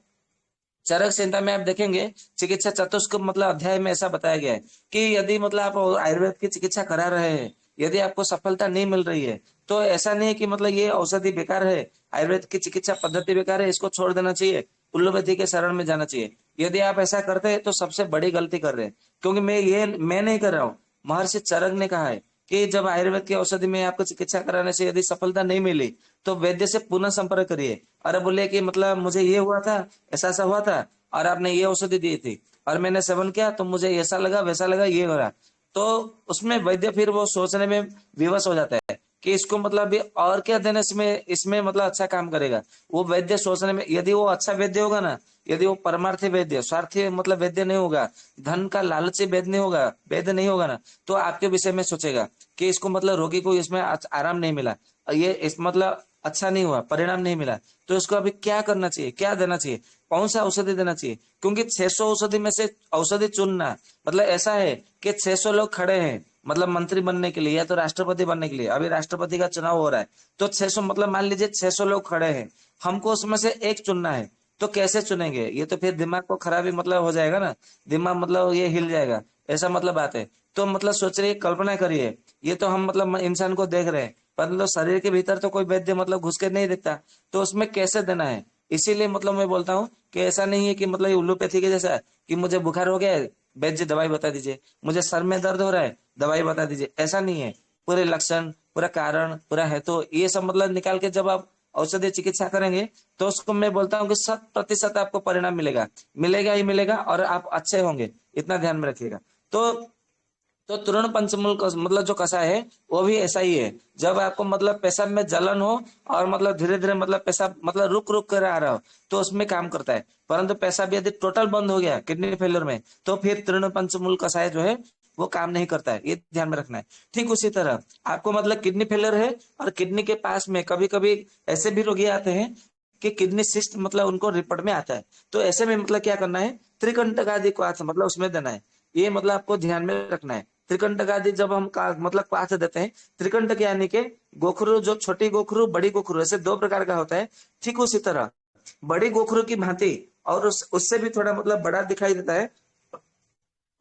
चरक संहिता में आप देखेंगे चिकित्सा चतुष्क मतलब अध्याय में ऐसा बताया गया है कि यदि मतलब आप आयुर्वेद की चिकित्सा करा रहे हैं, यदि आपको सफलता नहीं मिल रही है, तो ऐसा नहीं है कि मतलब ये औषधि बेकार है, आयुर्वेद की चिकित्सा पद्धति बेकार है, इसको छोड़ देना चाहिए, उल्लोपैथी के शरण में जाना चाहिए। यदि आप ऐसा करते हैं तो सबसे बड़ी गलती कर रहे हैं। क्योंकि मैं नहीं कर रहा हूँ, महर्षि चरक ने कहा है कि जब आयुर्वेद की औषधि में आपको चिकित्सा कराने से यदि सफलता नहीं मिली, तो वैद्य से पुनः संपर्क करिए। अरे बोले कि मतलब मुझे ये हुआ था, ऐसा ऐसा हुआ था, और आपने ये औषधि दी थी और मैंने सेवन किया तो मुझे ऐसा लगा, वैसा लगा, ये हो रहा। तो उसमें वैद्य फिर वो सोचने में विवश हो जाता है कि इसको मतलब भी और क्या देने से इसमें मतलब अच्छा काम करेगा। वो वैद्य सोचने में, यदि वो अच्छा वैद्य होगा ना, यदि वो परमार्थी वैद्य, स्वार्थी मतलब वैद्य नहीं होगा, धन का लालची वैद्य नहीं होगा ना, तो आपके विषय में सोचेगा कि इसको मतलब रोगी को इसमें आराम नहीं मिला, ये इस मतलब अच्छा नहीं हुआ, परिणाम नहीं मिला, तो इसको अभी क्या करना चाहिए, क्या देना चाहिए, कौन सा औषधि देना चाहिए? क्योंकि 600 औषधि में से औषधि चुनना, मतलब ऐसा है कि 600 लोग खड़े हैं मतलब मंत्री बनने के लिए या तो राष्ट्रपति बनने के लिए, अभी राष्ट्रपति का चुनाव हो रहा है, तो 600 मतलब मान लीजिए 600 लोग खड़े हैं, हमको उसमें से एक चुनना है, तो कैसे चुनेंगे? ये तो फिर दिमाग को खराबी मतलब हो जाएगा ना, दिमाग मतलब ये हिल जाएगा, ऐसा मतलब बात है। तो मतलब सोच रही कल्पना करिए, ये तो हम मतलब इंसान को देख रहे हैं, पर मतलब शरीर के भीतर तो कोई वैद्य मतलब घुस के नहीं दिखता, तो उसमें कैसे देना है? इसीलिए मतलब मैं बोलता हूँ कि ऐसा नहीं है कि मतलब ये उल्लोपैथी के जैसा है कि मुझे बुखार हो गया है, वैद्य जी दवाई बता दीजिए, मुझे सर में दर्द हो रहा है दवाई बता दीजिए, ऐसा नहीं है। पूरे लक्षण, पूरा कारण, पूरा है, तो ये सब मतलब निकाल के जब आप औषधि चिकित्सा करेंगे तो उसको मैं बोलता हूँ कि 100% आपको परिणाम मिलेगा, मिलेगा ही मिलेगा, और आप अच्छे होंगे, इतना ध्यान में रखिएगा। तो तृण पंचमूल का मतलब जो कषाय है वो भी ऐसा ही है, जब आपको मतलब पेशाब में जलन हो और मतलब धीरे धीरे मतलब पेशाब मतलब रुक रुक कर आ रहा हो तो उसमें काम करता है, परंतु पेशाब यदि टोटल बंद हो गया किडनी फेलियर में तो फिर तृण पंचमूल कषाय जो है वो काम नहीं करता है, ये ध्यान में रखना है। ठीक उसी तरह आपको मतलब किडनी फेलियर है और किडनी के पास में कभी कभी ऐसे भी रोगी आते हैं कि किडनी सिस्ट मतलब उनको रिपोर्ट में आता है, तो ऐसे में मतलब क्या करना है, त्रिकंटक आदि क्वाथ मतलब उसमें देना है, ये मतलब आपको ध्यान में रखना है। त्रिकंटक आदि जब हम मतलब क्वाथ देते हैं, त्रिकंटक यानी के गोखरू, जो छोटी गोखरू बड़ी गोखरू ऐसे दो प्रकार का होता है, ठीक उसी तरह बड़ी गोखरू की भांति और उससे भी थोड़ा मतलब बड़ा दिखाई देता है,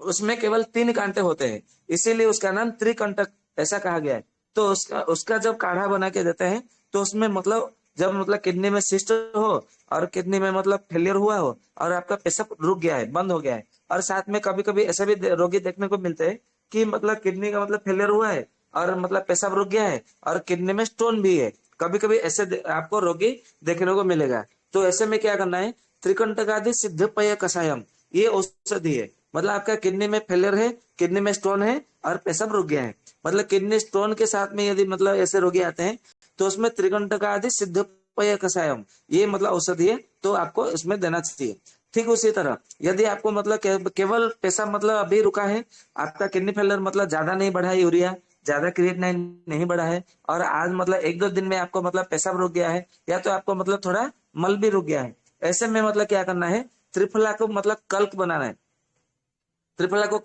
उसमें केवल 3 कांटे होते हैं, इसीलिए उसका नाम त्रिकंटक ऐसा कहा गया है। तो उसका उसका जब काढ़ा बना के देते हैं तो उसमें मतलब जब मतलब किडनी में सिस्ट हो और किडनी में मतलब फेलियर हुआ हो और आपका पेशाब रुक गया है, बंद हो गया है, और साथ में कभी कभी ऐसे भी रोगी देखने को मिलते हैं कि मतलब किडनी का मतलब फेलियर हुआ है और मतलब पेशाब रुक गया है और किडनी में स्टोन भी है, कभी कभी ऐसे आपको रोगी देखने को मिलेगा। तो ऐसे में क्या करना है, त्रिकंटकादि सिद्धपय कषायम, ये औषधि है, मतलब आपका किडनी में फेलियर है, किडनी में स्टोन है और पेशाब रुक गया है, मतलब किडनी स्टोन के साथ में यदि मतलब ऐसे रोगी आते हैं तो उसमें त्रिकंटका आदि सिद्धपय कषायम ये मतलब औषधि है, तो आपको इसमें देना चाहिए। ठीक उसी तरह यदि आपको मतलब केवल पेशाब मतलब अभी रुका है, आपका किडनी फेलियर मतलब ज्यादा नहीं बढ़ा है, यूरिया ज्यादा क्रिएटिनिन नहीं बढ़ा है, और आज मतलब 1-2 दिन में आपको मतलब पेशाब रुक गया है या तो आपको मतलब थोड़ा मल भी रुक गया है, ऐसे में मतलब क्या करना है, त्रिफला को मतलब कल्क बनाना है। त्रिफला को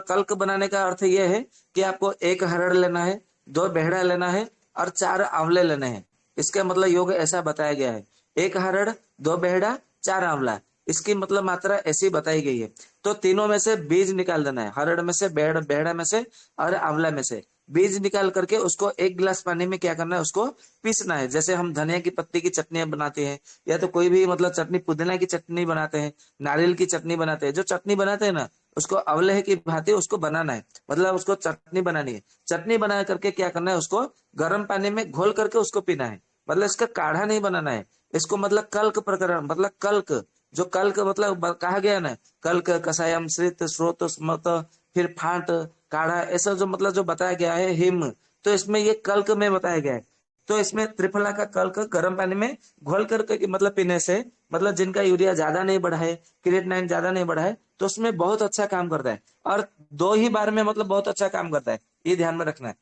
कल्क बनाने का अर्थ यह है कि आपको 1 हरड़ लेना है, 2 बेहड़ा लेना है और 4 आंवले लेने हैं, इसका मतलब योग ऐसा बताया गया है, 1 हरड़, 2 बेहड़ा, 4 आंवला, इसकी मतलब मात्रा ऐसी बताई गई है। तो तीनों में से बीज निकाल देना है, हरड़ में से, बेहड़ा में से और आंवला में से बीज निकाल करके उसको 1 गिलास पानी में क्या करना है, उसको पीसना है, जैसे हम धनिया की पत्ती की चटनी बनाते हैं या तो कोई भी मतलब चटनी, पुदीना की चटनी बनाते हैं, नारियल की चटनी बनाते हैं, जो चटनी बनाते हैं ना उसको अवलेह की भांति उसको बनाना है, मतलब उसको चटनी बनानी है, चटनी बना करके क्या करना है, उसको गर्म पानी में घोल करके उसको पीना है, मतलब इसका काढ़ा नहीं बनाना है, इसको मतलब कल्क प्रकरण मतलब कल्क, जो कल्क मतलब कहा गया ना, कल्क कषायम श्रित स्रोत स्मृत फिर फांट काढ़ा, ऐसा जो मतलब जो बताया गया है हिम, तो इसमें ये कल्क में बताया गया है। तो इसमें त्रिफला का कल्क गर्म पानी में घोल करके मतलब पीने से मतलब जिनका यूरिया ज्यादा नहीं बढ़ा है, क्रिएटिनिन ज्यादा नहीं बढ़ा है, तो उसमें बहुत अच्छा काम करता है, और 2 ही बार में मतलब बहुत अच्छा काम करता है, ये ध्यान में रखना है।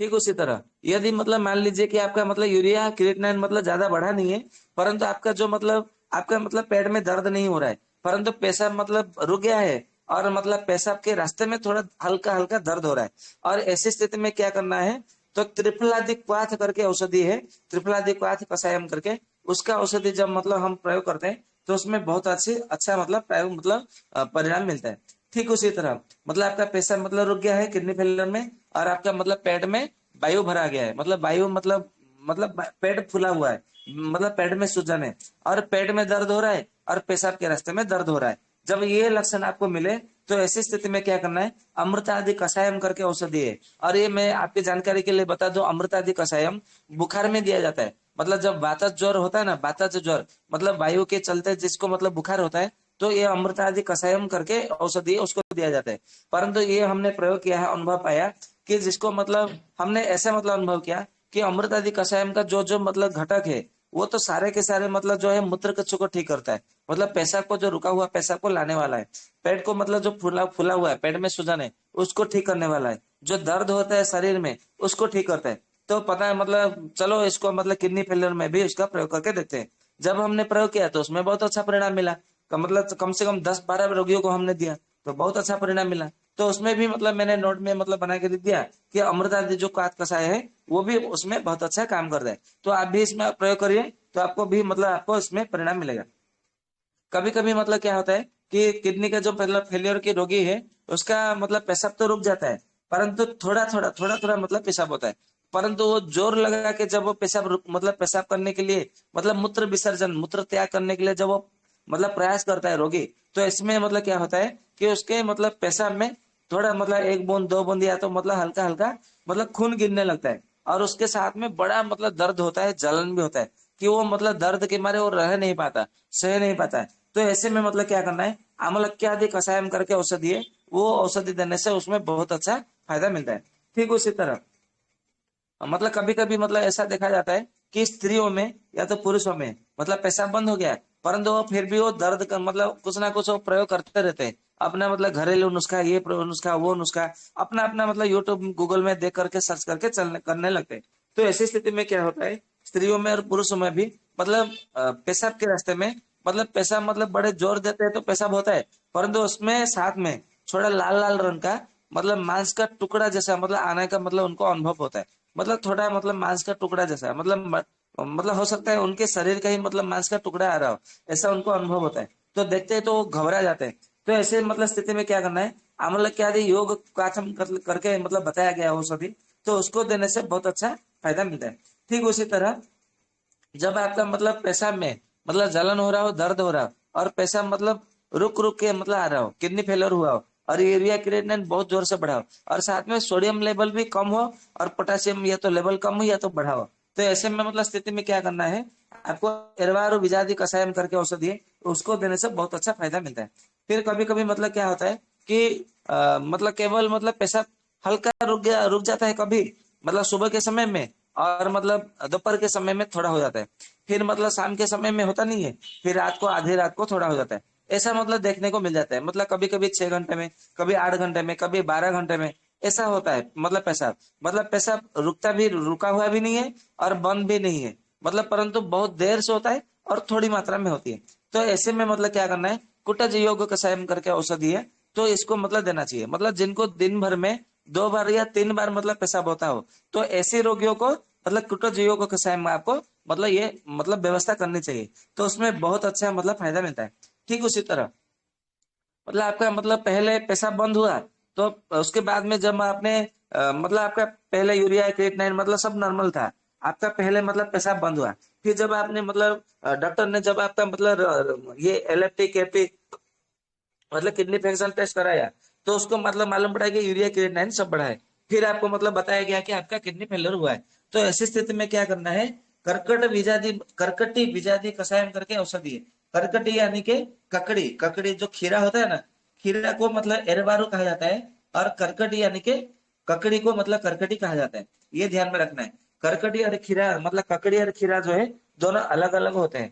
ठीक उसी तरह यदि मतलब मान लीजिए कि आपका मतलब यूरिया क्रिएटिनिन मतलब ज्यादा बढ़ा नहीं है, परंतु आपका जो मतलब आपका मतलब पेट में दर्द नहीं हो रहा है, परंतु पेशाब मतलब रुक गया है और मतलब पेशाब के रास्ते में थोड़ा हल्का हल्का दर्द हो रहा है, और ऐसी स्थिति में क्या करना है, तो त्रिफलादिक्वाथ करके औषधि है, त्रिफलादिक्वाथ कषायम करके, उसका औषधि जब मतलब हम प्रयोग करते हैं तो उसमें बहुत अच्छा मतलब प्रयोग मतलब परिणाम मिलता है। ठीक उसी तरह मतलब आपका पेशाब मतलब रुक गया है किडनी फेलियर में, और आपका मतलब पेट में वायु भरा गया है, मतलब वायु मतलब पेट फूला हुआ है, मतलब पेट में सूजन है और पेट में दर्द हो रहा है और पेशाब के रास्ते में दर्द हो रहा है, जब ये लक्षण आपको मिले तो ऐसी स्थिति में क्या करना है, अमृतादि कषायम करके औषधि है, और ये मैं आपकी जानकारी के लिए बता दूं, अमृतादि कषायम बुखार में दिया जाता है, मतलब जब वातज ज्वर होता है ना, वातज ज्वर मतलब वायु के चलते जिसको मतलब बुखार होता है, तो ये अमृतादि कषायम करके औषधि उसको दिया जाता है। परंतु ये हमने प्रयोग किया है, अनुभव पाया कि जिसको मतलब हमने ऐसे मतलब अनुभव किया कि अमृतादि कषायम का जो जो मतलब घटक है वो तो सारे के सारे मतलब जो है मूत्र कच्चों को ठीक करता है, मतलब पेशाब को जो रुका हुआ पेशाब को लाने वाला है, पेट को मतलब जो फूला हुआ है, पेट में सूजन है उसको ठीक करने वाला है, जो दर्द होता है शरीर में उसको ठीक करता है, तो पता है मतलब चलो इसको मतलब किडनी फेलियर में भी इसका प्रयोग करके देखते हैं। जब हमने प्रयोग किया तो उसमें बहुत अच्छा परिणाम मिला। मतलब कम से कम 10-12 रोगियों को हमने दिया तो बहुत अच्छा परिणाम मिला। तो उसमें भी मतलब मैंने नोट में मतलब बना के दिया कि अमृतांजन जो कात कषाय है वो भी उसमें बहुत अच्छा काम कर रहा है। तो आप भी इसमें प्रयोग करिए तो आपको भी मतलब आपको इसमें परिणाम मिलेगा। कभी कभी मतलब क्या होता है कि किडनी का जो मतलब फेलियर की रोगी है उसका मतलब पेशाब तो रुक जाता है, परंतु थोड़ा थोड़ा मतलब पेशाब होता है। परंतु वो जोर लगा के जब वो मतलब पेशाब करने के लिए मतलब मूत्र त्याग करने के लिए जब वो मतलब प्रयास करता है रोगी, तो इसमें मतलब क्या होता है कि उसके मतलब पेशाब में थोड़ा मतलब 1 बूंद 2 बूंद या तो मतलब हल्का हल्का मतलब खून गिरने लगता है। और उसके साथ में बड़ा मतलब दर्द होता है, जलन भी होता है कि वो मतलब दर्द के मारे वो रह नहीं पाता, सह नहीं पाता है। तो ऐसे में मतलब क्या करना है, आम्लक्यादि कषायम करके औषधि है, वो औषधि देने से उसमें बहुत अच्छा फायदा मिलता है। ठीक उसी तरह मतलब कभी कभी मतलब ऐसा देखा जाता है कि स्त्रियों में या तो पुरुषों में मतलब पेशाब बंद हो गया है, परंतु वो फिर भी वो दर्द का मतलब कुछ ना कुछ वो प्रयोग करते रहते हैं। अपना मतलब घरेलू नुस्खा, ये नुस्खा वो नुस्खा अपना अपना मतलब यूट्यूब गूगल में देख करके सर्च करके चलने करने लगते हैं। तो ऐसी स्थिति में क्या होता है, स्त्रियों में और पुरुषों में भी मतलब पेशाब के रास्ते में मतलब पेशाब मतलब बड़े जोर देते हैं तो पेशाब होता है, परंतु उसमें साथ में थोड़ा लाल लाल रंग का मतलब मांस का टुकड़ा जैसा मतलब आने का मतलब उनको अनुभव होता है। मतलब थोड़ा मतलब मांस का टुकड़ा जैसा मतलब हो सकता है उनके शरीर का ही मतलब मांस का टुकड़ा आ रहा हो, ऐसा उनको अनुभव होता है। तो देखते हैं तो वो घबरा जाते हैं। तो ऐसे मतलब स्थिति में क्या करना है, आम्लक्यादि योग काथम करके मतलब बताया गया है औषधि, तो उसको देने से बहुत अच्छा फायदा मिलता है। ठीक उसी तरह जब आपका मतलब पेशाब में मतलब जलन हो रहा हो, दर्द हो रहा हो और पेशाब मतलब रुक रुक के मतलब आ रहा हो, किडनी फेलियर हुआ हो और यूरिया क्रिएटिनिन बहुत जोर से बढ़ा हो और साथ में सोडियम लेवल भी कम हो और पोटेशियम या तो लेवल कम हो या तो बढ़ा हो, तो ऐसे में मतलब स्थिति में क्या करना है, आपको एरवारो विजाति कषायम करके औषधि है, उसको देने से बहुत अच्छा फायदा मिलता है। फिर कभी कभी मतलब क्या होता है कि मतलब केवल मतलब पेशाब हल्का रुक जाता है कभी मतलब सुबह के समय में, और मतलब दोपहर के समय में थोड़ा हो जाता है, फिर मतलब शाम के समय में होता नहीं है, फिर रात को आधी रात को थोड़ा हो जाता है। ऐसा मतलब देखने को मिल जाता है, मतलब कभी कभी 6 घंटे में, कभी 8 घंटे में, कभी 12 घंटे में ऐसा होता है। मतलब पेशाब रुकता भी, रुका हुआ भी नहीं है और बंद भी नहीं है, मतलब परंतु बहुत देर से होता है और थोड़ी मात्रा में होती है। तो ऐसे में मतलब क्या करना है, कुटज योग कषायम करके औषधि है, तो इसको मतलब देना चाहिए। मतलब जिनको दिन भर में 2 बार या 3 बार मतलब पेशाब होता हो, तो ऐसे रोगियों को मतलब कुटज योग कषायम में आपको मतलब ये मतलब व्यवस्था करनी चाहिए, तो उसमें बहुत अच्छा मतलब फायदा मिलता है। ठीक उसी तरह मतलब आपका मतलब पहले पेशाब बंद हुआ तो उसके बाद में जब आपने मतलब आपका पहले यूरिया क्रिएटिनिन मतलब सब नॉर्मल था, आपका पहले मतलब पेशाब बंद हुआ, फिर जब आपने मतलब डॉक्टर ने जब आपका मतलब ये एलएफटी केपी मतलब किडनी फंक्शन टेस्ट कराया, तो उसको मतलब मालूम पड़ा कि यूरिया क्रिएटिनिन सब बढ़ा है। फिर आपको मतलब बताया गया कि आपका किडनी फेलियर हुआ है। तो ऐसी स्थिति में क्या करना है, कर्कटी विजादी कषायम करके औषधि है। कर्कटी यानी कि ककड़ी, ककड़ी जो खीरा होता है ना, खीरा को मतलब एरबारू कहा जाता है, और कर्कटी यानी कि ककड़ी को मतलब कर्कटी कहा जाता है। ये ध्यान में रखना है। कर्कटी और खीरा मतलब ककड़ी और खीरा जो है दोनों अलग अलग होते हैं।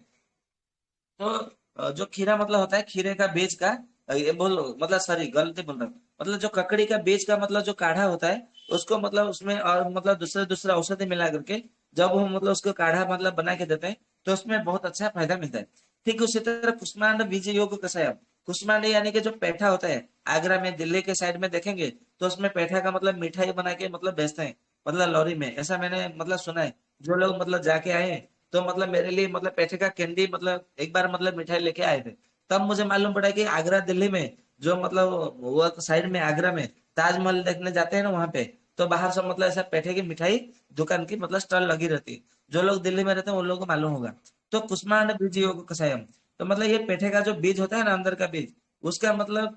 तो जो खीरा मतलब होता है, खीरे का बीज का ये बोल मतलब सॉरी गलती बोल रहा हूँ, मतलब जो ककड़ी का बीज का मतलब जो काढ़ा होता है उसको मतलब उसमें और मतलब दूसरे दूसरे औषधि मिला करके जब हम मतलब उसको काढ़ा मतलब बना के देते हैं तो उसमें बहुत अच्छा फायदा मिलता है। ठीक उसी तरह कुष्मांड बीज योग कषायम, कुष्मांड यानी कि जो पेठा होता है, आगरा में दिल्ली के साइड में देखेंगे तो उसमें पेठा का मतलब मिठाई बना के मतलब बेचते हैं, मतलब लॉरी में, ऐसा मैंने मतलब सुना है। जो लोग मतलब जाके आए हैं तो मतलब मेरे लिए मतलब पेठे का कैंडी मतलब एक बार मतलब मिठाई लेके आए थे। तब मुझे मालूम पड़ा कि आगरा दिल्ली में जो मतलब वो साइड में आगरा में ताजमहल देखने जाते हैं ना, वहां पे तो बाहर से मतलब ऐसा पेठे की मिठाई दुकान की मतलब स्टॉल लगी रहती है। जो लोग दिल्ली में रहते हैं उन लोगों को मालूम होगा। तो कुष्मांड बीज योग कषायम, तो मतलब ये पेठे का जो बीज होता है ना, अंदर का बीज, उसका मतलब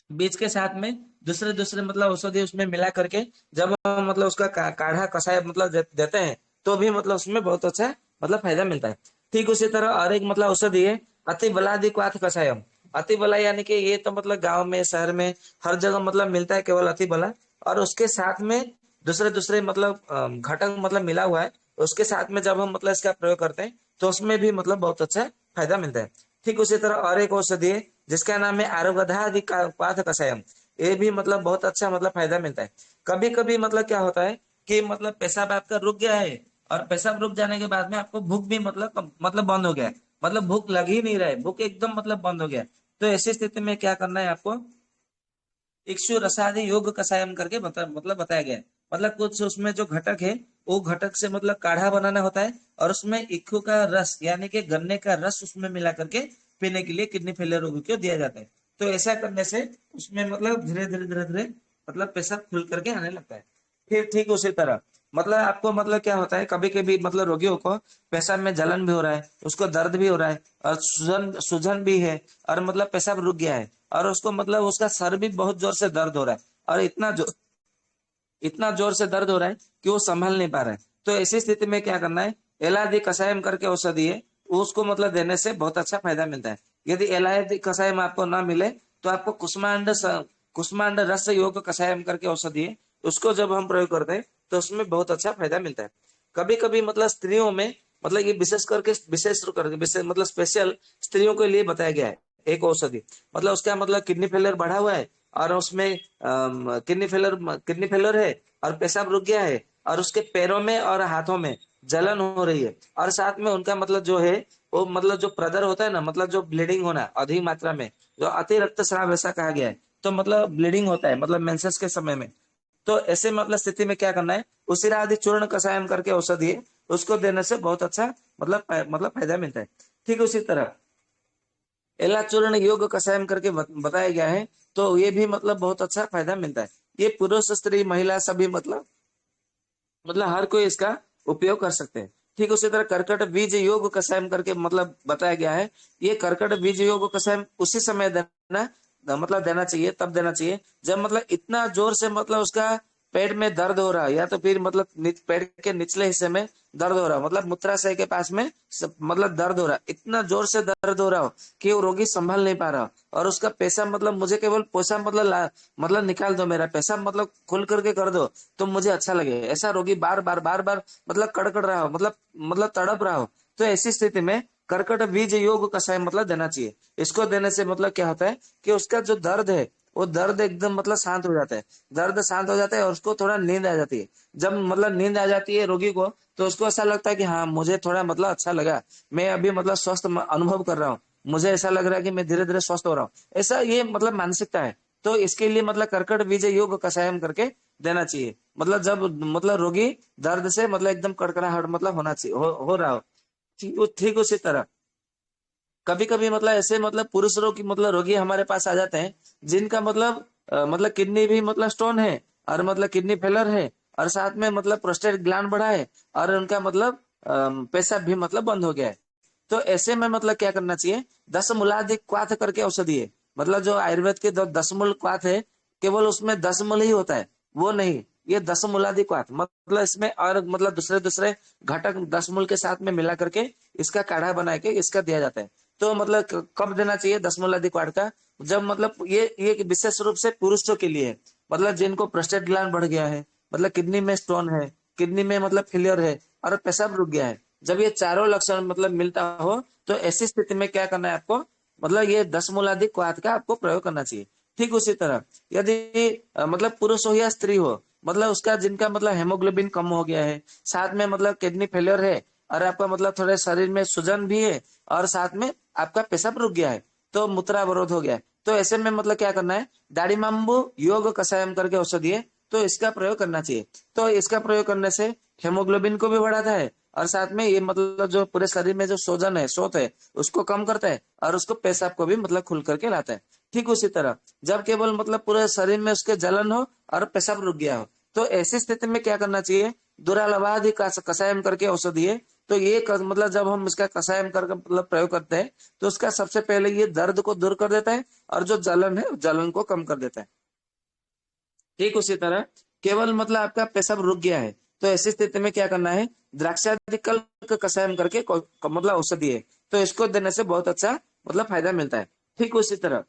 बीज के साथ में दूसरे दूसरे मतलब औषधि उसमें मिला करके जब हम मतलब उसका काढ़ा कषाय मतलब देते हैं तो भी मतलब उसमें बहुत अच्छा मतलब फायदा मिलता है। ठीक उसी तरह और एक मतलब औषधि है अति बलादि क्वाथ कषायम। अति बला यानी कि ये तो मतलब गांव में शहर में हर जगह मतलब मिलता है केवल अति बला, और उसके साथ में दूसरे दूसरे मतलब घटक मतलब मिला हुआ है, उसके साथ में जब हम मतलब इसका प्रयोग करते हैं तो उसमें भी मतलब बहुत अच्छा फायदा मिलता है। ठीक उसी तरह और एक औषधि है जिसका नाम है आरोगधादि पाथ कषायम, ये भी मतलब बहुत अच्छा मतलब फायदा मिलता है। कभी कभी मतलब क्या होता है कि मतलब पेशाब आपका रुक गया है, और पेशाब रुक जाने के बाद में आपको भूख भी मतलब बंद हो गया है, मतलब भूख लग ही नहीं रहा है, भूख एकदम मतलब बंद हो गया है। तो ऐसी स्थिति में क्या करना है आपको, इक्षु रसादि योग कषायम करके मतलब बताया गया है। मतलब कुछ उसमें जो घटक है, वो घटक से मतलब काढ़ा बनाना होता है, और उसमें इक्षु का रस यानी कि गन्ने का रस उसमें मिला करके पीने के लिए किडनी फेलियर रोगी को दिया जाता है। तो ऐसा करने से उसमें मतलब धीरे धीरे मतलब पेशाब खुल करके आने लगता है। फिर ठीक उसी तरह मतलब आपको मतलब क्या होता है, कभी कभी मतलब रोगियों को पेशाब में जलन भी हो रहा है, उसको दर्द भी हो रहा है, और सूजन सूजन भी है, और मतलब पेशाब रुक गया है, और उसको मतलब उसका सर भी बहुत जोर से दर्द हो रहा है, और इतना जोर से दर्द हो रहा है कि वो संभल नहीं पा रहा है। तो ऐसी स्थिति में क्या करना है, एलादी कषायम करके औषधि है, उसको मतलब देने से बहुत अच्छा फायदा मिलता है। यदि एलादी कषायम आपको ना मिले तो आपको कुष्मांड रस योग कषायम करके औषधि है, उसको जब हम प्रयोग करते हैं तो उसमें बहुत अच्छा फायदा मिलता है। कभी कभी मतलब स्त्रियों में मतलब ये विशेष मतलब स्पेशल स्त्रियों के लिए बताया गया है एक औषधि। मतलब उसका मतलब किडनी फेलियर बढ़ा हुआ है, और उसमें किडनी फेलियर है, और पेशाब रुक गया है, और उसके पैरों में और हाथों में जलन हो रही है, और साथ में उनका मतलब जो है वो मतलब जो प्रदर होता है ना, मतलब जो ब्लीडिंग होना अधिक मात्रा में, जो अति रक्तस्राव ऐसा कहा गया है, तो मतलब ब्लीडिंग होता है मतलब मेंसेस के समय में। तो ऐसे मतलब स्थिति में क्या करना है, उसिरा आदि चूर्ण कषायम करके औषधि है, उसको देने से बहुत अच्छा मतलब फायदा मिलता है। ठीक उसी तरह एलाचूर्ण योग कषायम करके बताया गया है, तो ये भी मतलब बहुत अच्छा फायदा मिलता है। ये पुरुष स्त्री महिला सभी मतलब हर कोई इसका उपयोग कर सकते हैं। ठीक उसी तरह कर्कट बीज योग कषायम करके मतलब बताया गया है। ये कर्कट बीज योग कषायम उसी समय देना मतलब देना चाहिए, तब देना चाहिए जब मतलब इतना जोर से मतलब उसका पेट में दर्द हो रहा है, या तो फिर मतलब पेट के निचले हिस्से में दर्द हो रहा है, मतलब मूत्राशय के पास में मतलब दर्द हो रहा है, इतना जोर से दर्द हो रहा हो कि वो रोगी संभल नहीं पा रहा, और उसका पेशाब मतलब मुझे केवल पोसा मतलब निकाल दो, मेरा पेशाब मतलब खुल करके कर दो तो मुझे अच्छा लगे, ऐसा रोगी बार बार मतलब कड़कड़ रहा हो, मतलब तड़प रहा हो। तो ऐसी स्थिति में कर्कट बीज योग कषाय मतलब देना चाहिए। इसको देने से मतलब क्या होता है कि उसका जो दर्द है वो दर्द एकदम मतलब शांत हो जाता है, दर्द शांत हो जाता है, और उसको थोड़ा नींद आ जाती है। जब मतलब नींद आ जाती है रोगी को, तो उसको ऐसा लगता है कि हाँ मुझे थोड़ा मतलब अच्छा लगा, मैं अभी मतलब स्वस्थ अनुभव कर रहा हूँ, मुझे ऐसा लग रहा है कि मैं धीरे धीरे स्वस्थ हो रहा हूँ, ऐसा ये मतलब मानसिकता है। तो इसके लिए मतलब कर्कट बीज योग कषायम करके देना चाहिए, मतलब जब मतलब रोगी दर्द से मतलब एकदम कड़कड़ाहट मतलब होना चाहिए, हो रहा हो। ठीक उसी तरह कभी कभी मतलब ऐसे मतलब पुरुषों की मतलब रोगी हमारे पास आ जाते हैं जिनका मतलब मतलब किडनी भी मतलब स्टोन है, और मतलब किडनी फेलर है, और साथ में मतलब प्रोस्टेट ग्लैंड बढ़ा है, और उनका मतलब पेशाब भी मतलब बंद हो गया है। तो ऐसे में मतलब क्या करना चाहिए, दस मूलादि क्वाथ करके औषधि है। मतलब जो आयुर्वेद के 10 मूल क्वाथ है, केवल उसमें 10 मूल ही होता है, वो नहीं, ये 10 मूलादि क्वाथ मतलब इसमें और मतलब दूसरे दूसरे घटक 10 मूल के साथ में मिला करके इसका काढ़ा बना के इसका दिया जाता है। तो मतलब कब देना चाहिए 10 मूलादि क्वाथ का, जब मतलब ये विशेष रूप से पुरुषों के लिए है, मतलब जिनको प्रोस्टेट ग्लैंड बढ़ गया है, मतलब किडनी में स्टोन है, किडनी में मतलब फेलियर है, और पेशाब रुक गया है, जब ये चारों लक्षण मतलब मिलता हो, तो ऐसी स्थिति में क्या करना है आपको, मतलब ये 10 मूलादि क्वाथ का आपको प्रयोग करना चाहिए। ठीक उसी तरह यदि मतलब पुरुष हो या स्त्री हो, मतलब उसका जिनका मतलब हेमोग्लोबिन कम हो गया है, साथ में मतलब किडनी फेलियर है, और आपका मतलब थोड़े शरीर में सूजन भी है, और साथ में आपका पेशाब रुक गया है, तो मूत्रावरोध हो गया है, तो ऐसे में मतलब क्या करना है, दाड़ीमाम्बू योग कषायम करके औषधि है, तो इसका प्रयोग करना चाहिए। तो इसका प्रयोग करने से हेमोग्लोबिन को भी बढ़ाता है, और साथ में ये मतलब जो पूरे शरीर में जो सोजन है शोथ है उसको कम करता है, और उसको पेशाब को भी मतलब खुल करके लाता है। ठीक उसी तरह जब केवल मतलब पूरे शरीर में उसके जलन हो और पेशाब रुक गया हो, तो ऐसी स्थिति में क्या करना चाहिए, दुरालवादि कषायम करके औषधि है। तो ये मतलब जब हम इसका कषायम करके मतलब प्रयोग करते हैं, तो उसका सबसे पहले ये दर्द को दूर कर देता है, और जो जलन है जलन को कम कर देता है। ठीक उसी तरह केवल मतलब आपका पेशाब रुक गया है, तो ऐसी स्थिति में क्या करना है, द्राक्षादिकल का कषायम करके मतलब औषधि है, तो इसको देने से बहुत अच्छा मतलब फायदा मिलता है। ठीक उसी तरह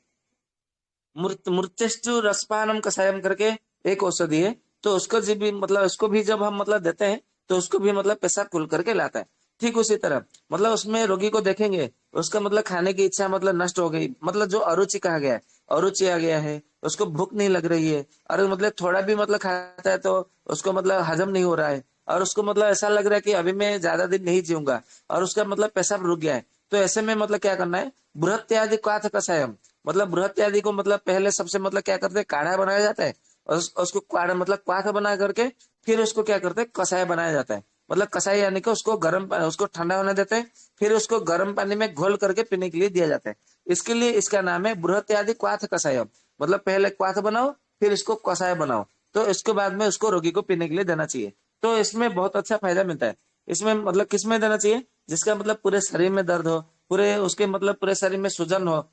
मृत्यु रसपानम कषायम करके एक औषधि है, तो उसको जी भी मतलब इसको भी जब हम मतलब देते हैं, तो उसको भी मतलब पेशाब खुल करके लाता है। ठीक उसी तरह मतलब उसमें रोगी को देखेंगे, उसका मतलब खाने की इच्छा मतलब नष्ट हो गई, मतलब जो अरुचि कहा गया है, अरुचि आ गया है, उसको भूख नहीं लग रही है, और मतलब थोड़ा भी मतलब खाता है तो उसको मतलब हजम नहीं हो रहा है, और उसको मतलब ऐसा लग रहा है कि अभी मैं ज्यादा दिन नहीं जीऊंगा, और उसका मतलब पेशाब रुक गया है। तो ऐसे में मतलब क्या करना है, बृहत्यादि क्वाथ कषायम, मतलब बृहत्यादि को मतलब पहले सबसे मतलब क्या करते हैं, काढ़ा बनाया जाता है, और उसको काढ़ा मतलब क्वाथ बना करके फिर उसको क्या करते हैं, कषाय बनाया जाता है। मतलब कषाय यानी कि उसको उसको ठंडा होने देते हैं, फिर उसको गर्म पानी में घोल करके पीने के लिए दिया जाता है। इसके लिए इसका नाम है बृहत्यादि क्वाथ कषायम। मतलब पहले क्वाथ बनाओ, फिर इसको कषाय बनाओ, तो इसके बाद में उसको रोगी को पीने के लिए देना चाहिए। तो इसमें बहुत अच्छा फायदा मिलता है। इसमें मतलब किस में देना चाहिए, जिसका मतलब पूरे शरीर में दर्द हो, पूरे उसके मतलब पूरे शरीर में सूजन हो,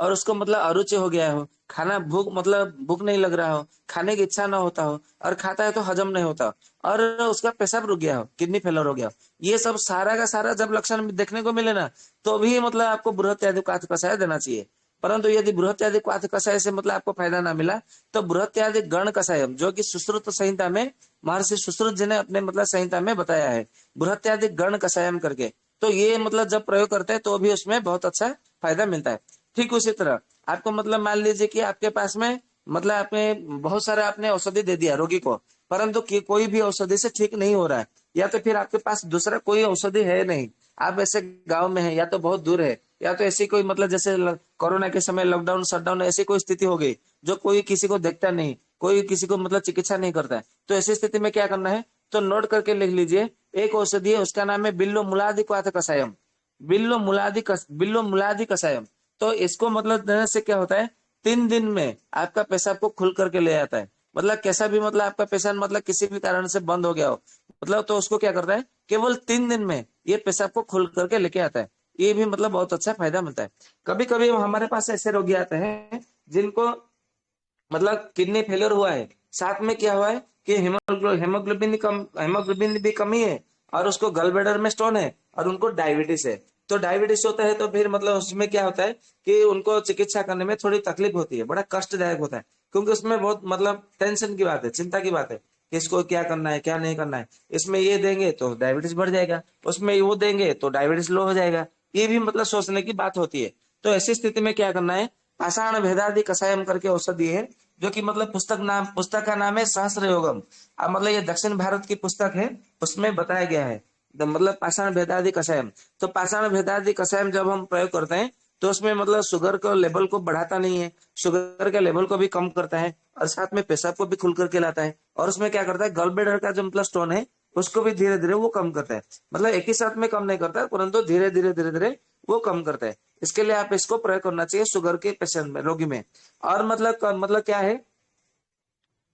और उसको मतलब अरुचि हो गया हो, खाना भूख मतलब भूख नहीं लग रहा हो, खाने की इच्छा ना होता हो, और खाता है तो हजम नहीं होता, और उसका पेशाब रुक गया हो, किडनी फेलर हो गया हो, ये सब सारा का सारा जब लक्षण देखने को मिले ना, तो भी मतलब आपको बृहत्यादि क्वाथ कषाय देना चाहिए। परंतु यदि बृहत्यादि क्वाथ कषाय से मतलब आपको फायदा ना मिला, तो बृहत्यादि गण कषायम, जो कि सुश्रुत संहिता में महर्षि सुश्रुत जी ने अपने मतलब संहिता में बताया है, बृहत्यादि गण कषायम करके। तो ये मतलब जब प्रयोग करते हैं तो भी उसमें बहुत अच्छा फायदा मिलता है। ठीक उसी तरह आपको मतलब मान लीजिए कि आपके पास में मतलब आपने बहुत सारा आपने औषधि दे दिया रोगी को, परंतु कोई भी औषधि से ठीक नहीं हो रहा है, या तो फिर आपके पास दूसरा कोई औषधि है नहीं, आप ऐसे गांव में है या तो बहुत दूर है, या तो ऐसी कोई मतलब जैसे कोरोना के समय लॉकडाउन शटडाउन ऐसी कोई स्थिति हो गई जो कोई किसी को देखता नहीं, कोई किसी को मतलब चिकित्सा नहीं करता है, तो ऐसी स्थिति में क्या करना है, तो नोट करके लिख लीजिए। एक औषधि है, उसका नाम है बिल्लो मुलादि क्वाथ कषायम। बिल्लो मुलादि कषायम। तो इसको मतलब देने से क्या होता है, 3 दिन में आपका पेशाब को खुल करके ले आता है। मतलब कैसा भी मतलब आपका पेशाब मतलब किसी भी कारण से बंद हो गया हो, मतलब तो उसको क्या करता है, केवल 3 दिन में ये पेशाब को खुल करके लेके आता है। ये भी मतलब बहुत अच्छा फायदा मिलता है। कभी कभी हमारे पास ऐसे रोगी आते हैं जिनको मतलब किडनी फेलियर हुआ है, साथ में क्या हुआ है कि हेमोग्लोबिन भी कमी है, और उसको गलब्लैडर में स्टोन है, और उनको डायबिटीज है। तो डायबिटीज होता है तो फिर मतलब उसमें क्या होता है कि उनको चिकित्सा करने में थोड़ी तकलीफ होती है, बड़ा कष्टदायक होता है, क्योंकि उसमें बहुत मतलब टेंशन की बात है, चिंता की बात है कि इसको क्या करना है क्या नहीं करना है। इसमें ये देंगे तो डायबिटीज बढ़ जाएगा, उसमें वो देंगे तो डायबिटीज लो हो जाएगा, ये भी मतलब सोचने की बात होती है। तो ऐसी स्थिति में क्या करना है, पाषाण भेदादि कषायम करके औषधि है, जो कि मतलब पुस्तक का नाम है सहस्त्र योगम। अब मतलब ये दक्षिण भारत की पुस्तक है, उसमें बताया गया है मतलब पाषाण भेदादि कषायम। तो पाषाण भेदादि कषायम जब हम प्रयोग करते हैं तो उसमें मतलब शुगर को लेवल को बढ़ाता नहीं है, शुगर के लेवल को भी कम करता है, और साथ में पेशाब को भी खुल करके लाता है, और उसमें क्या करता है, गॉलब्लैडर का जो मतलब स्टोन है उसको भी धीरे धीरे वो कम करता है। मतलब एक ही साथ में कम नहीं करता है, परंतु धीरे धीरे वो कम करता है। इसके लिए आप इसको प्रयोग करना चाहिए शुगर के पेशेंट में, रोगी में। और मतलब क्या है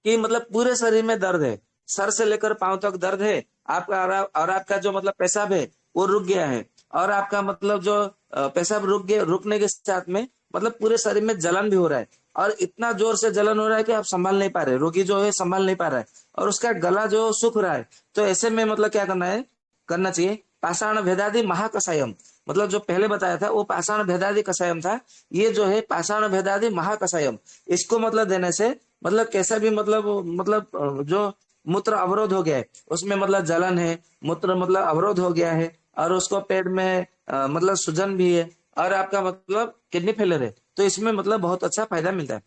कि मतलब पूरे शरीर में दर्द है, सर से लेकर पांव तक दर्द है आपका, और आपका जो मतलब पेशाब है वो रुक गया है, और आपका मतलब जो पेशाब रुक गया, रुकने के साथ में मतलब पूरे शरीर में जलन भी हो रहा है, और इतना जोर से जलन हो रहा है कि आप संभाल नहीं पा रहे, रोगी जो है संभाल नहीं पा रहा है, और उसका गला जो सूख रहा है। तो ऐसे में मतलब क्या करना चाहिए, पाषाण भेदादि महाकषायम। मतलब जो पहले बताया था वो पाषाण भेदादि कषायम था, ये जो है पाषाण भेदादि महाकषायम। इसको मतलब देने से मतलब कैसा भी मतलब जो मूत्र अवरोध हो गया है, उसमें मतलब जलन है, मूत्र मतलब अवरोध हो गया है, और उसको पेट में मतलब सूजन भी है, और आपका मतलब किडनी फेलर है, तो इसमें मतलब बहुत अच्छा फायदा मिलता है।